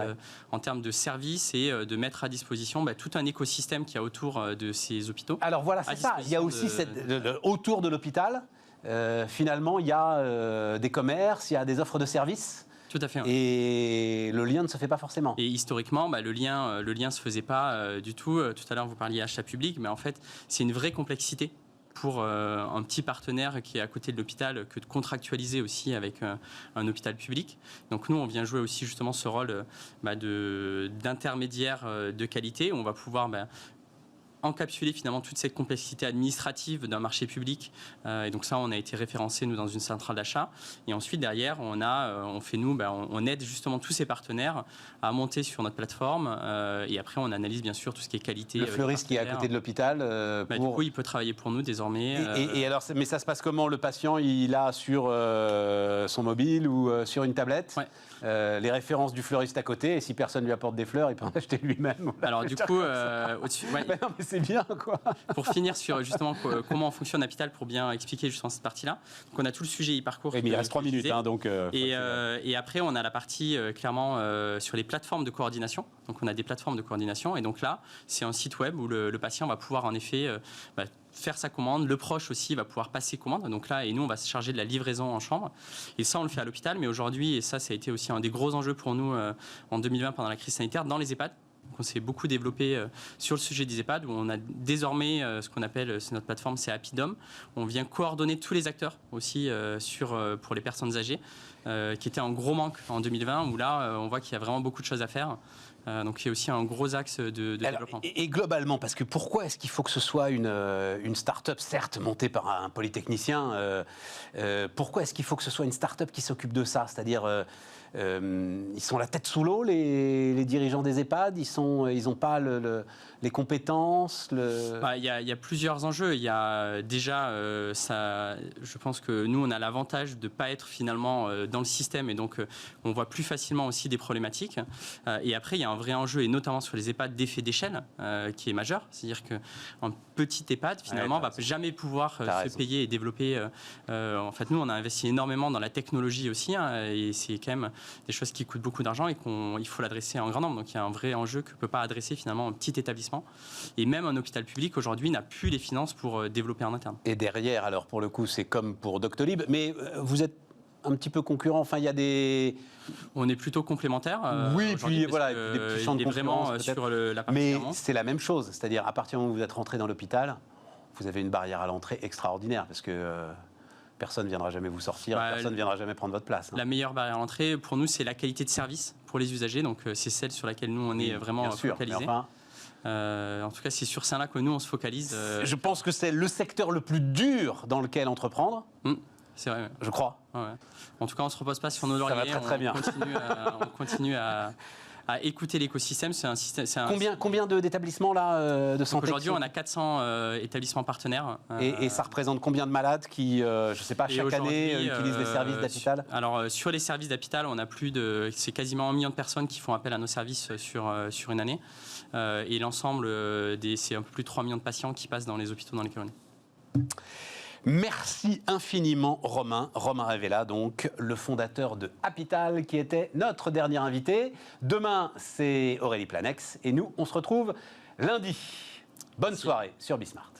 en termes de services et de mettre à disposition tout un écosystème qu'il y a autour de ces hôpitaux. Alors voilà, c'est ça. Il y a aussi autour de l'hôpital, finalement, il y a des commerces, il y a des offres de services. Tout à fait. Ouais. Et le lien ne se fait pas forcément. Et historiquement, le lien se faisait pas du tout. Tout à l'heure, vous parliez achat public, mais en fait, c'est une vraie complexité pour un petit partenaire qui est à côté de l'hôpital que de contractualiser aussi avec un hôpital public. Donc nous, on vient jouer aussi justement ce rôle d'intermédiaire de qualité. On va pouvoir encapsuler finalement toute cette complexité administrative d'un marché public. Et donc ça, on a été référencé, nous, dans une centrale d'achat. Et ensuite, derrière, on aide justement tous ces partenaires à monter sur notre plateforme. Et après, on analyse bien sûr tout ce qui est qualité. Le fleuriste qui est à côté de l'hôpital. Du coup, il peut travailler pour nous désormais. Et alors, mais ça se passe comment? Le patient, il a sur son mobile ou sur une tablette les références du fleuriste à côté, et si personne lui apporte des fleurs, il peut en acheter lui-même. Alors du coup, au-dessus, non, mais c'est bien, quoi. Pour finir sur justement comment fonctionne Apital, pour bien expliquer justement cette partie-là. Donc on a tout le sujet e-parcours. Mais il reste 3 minutes, donc. Et après, on a la partie clairement sur les plateformes de coordination. Donc on a des plateformes de coordination, et donc là, c'est un site web où le patient va pouvoir en effet faire sa commande, le proche aussi va pouvoir passer commande. Donc là, et nous, on va se charger de la livraison en chambre. Et ça, on le fait à l'hôpital. Mais aujourd'hui, et ça a été aussi un des gros enjeux pour nous en 2020 pendant la crise sanitaire, dans les EHPAD. Donc on s'est beaucoup développé sur le sujet des EHPAD, où on a désormais ce qu'on appelle, c'est notre plateforme, c'est Apidom. On vient coordonner tous les acteurs aussi pour les personnes âgées, qui était un gros manque en 2020, où là, on voit qu'il y a vraiment beaucoup de choses à faire. Donc il y a aussi un gros axe de développement. Et globalement, parce que pourquoi est-ce qu'il faut que ce soit une start-up, certes montée par un polytechnicien, pourquoi est-ce qu'il faut que ce soit une start-up qui s'occupe de ça? C'est-à-dire, ils sont la tête sous l'eau, les dirigeants des EHPAD, ils n'ont pas les compétences. Il y a plusieurs enjeux. Il y a déjà, je pense que nous, on a l'avantage de ne pas être finalement dans le système, et donc on voit plus facilement aussi des problématiques. Et après, il y a un vrai enjeu, et notamment sur les EHPAD, d'effet d'échelle, qui est majeur. C'est-à-dire qu'un petit EHPAD, finalement, va jamais pouvoir se payer et développer. En fait, nous, on a investi énormément dans la technologie aussi, et c'est quand même des choses qui coûtent beaucoup d'argent, et qu'il faut l'adresser en grand nombre. Donc il y a un vrai enjeu que ne peut pas adresser finalement un petit établissement. Et même un hôpital public aujourd'hui n'a plus les finances pour développer en interne. Et derrière, alors pour le coup, c'est comme pour Doctolib, mais vous êtes un petit peu concurrent. Enfin, il y a des. On est plutôt complémentaires. Oui, puis voilà, des petits champs de concurrence. Vraiment sur la partie. Mais c'est la même chose. C'est-à-dire, à partir du moment où vous êtes rentré dans l'hôpital, vous avez une barrière à l'entrée extraordinaire, parce que personne ne viendra jamais vous sortir, personne ne viendra jamais prendre votre place. La meilleure barrière à l'entrée, pour nous, c'est la qualité de service pour les usagers. Donc, c'est celle sur laquelle nous, on est vraiment focalisés. En tout cas, c'est sur ça là que nous, on se focalise. Je pense que c'est le secteur le plus dur dans lequel entreprendre. C'est vrai. Je crois. Ouais. En tout cas, on ne se repose pas sur nos lauriers. Ça va très bien. On continue à écouter l'écosystème. C'est un système. Combien d'établissements là de santé? Aujourd'hui, on a 400 établissements partenaires. Et ça représente combien de malades qui, je ne sais pas, chaque année utilisent les services d'Apital? Alors, sur les services d'Apital, on a c'est quasiment 1 million de personnes qui font appel à nos services sur une année. Et l'ensemble, c'est un peu plus de 3 millions de patients qui passent dans les hôpitaux dans lesquels on est. Merci infiniment Romain Révéla, donc le fondateur de Apital, qui était notre dernier invité. Demain, c'est Aurélie Planex, et nous, on se retrouve lundi. Bonne soirée sur Bismart.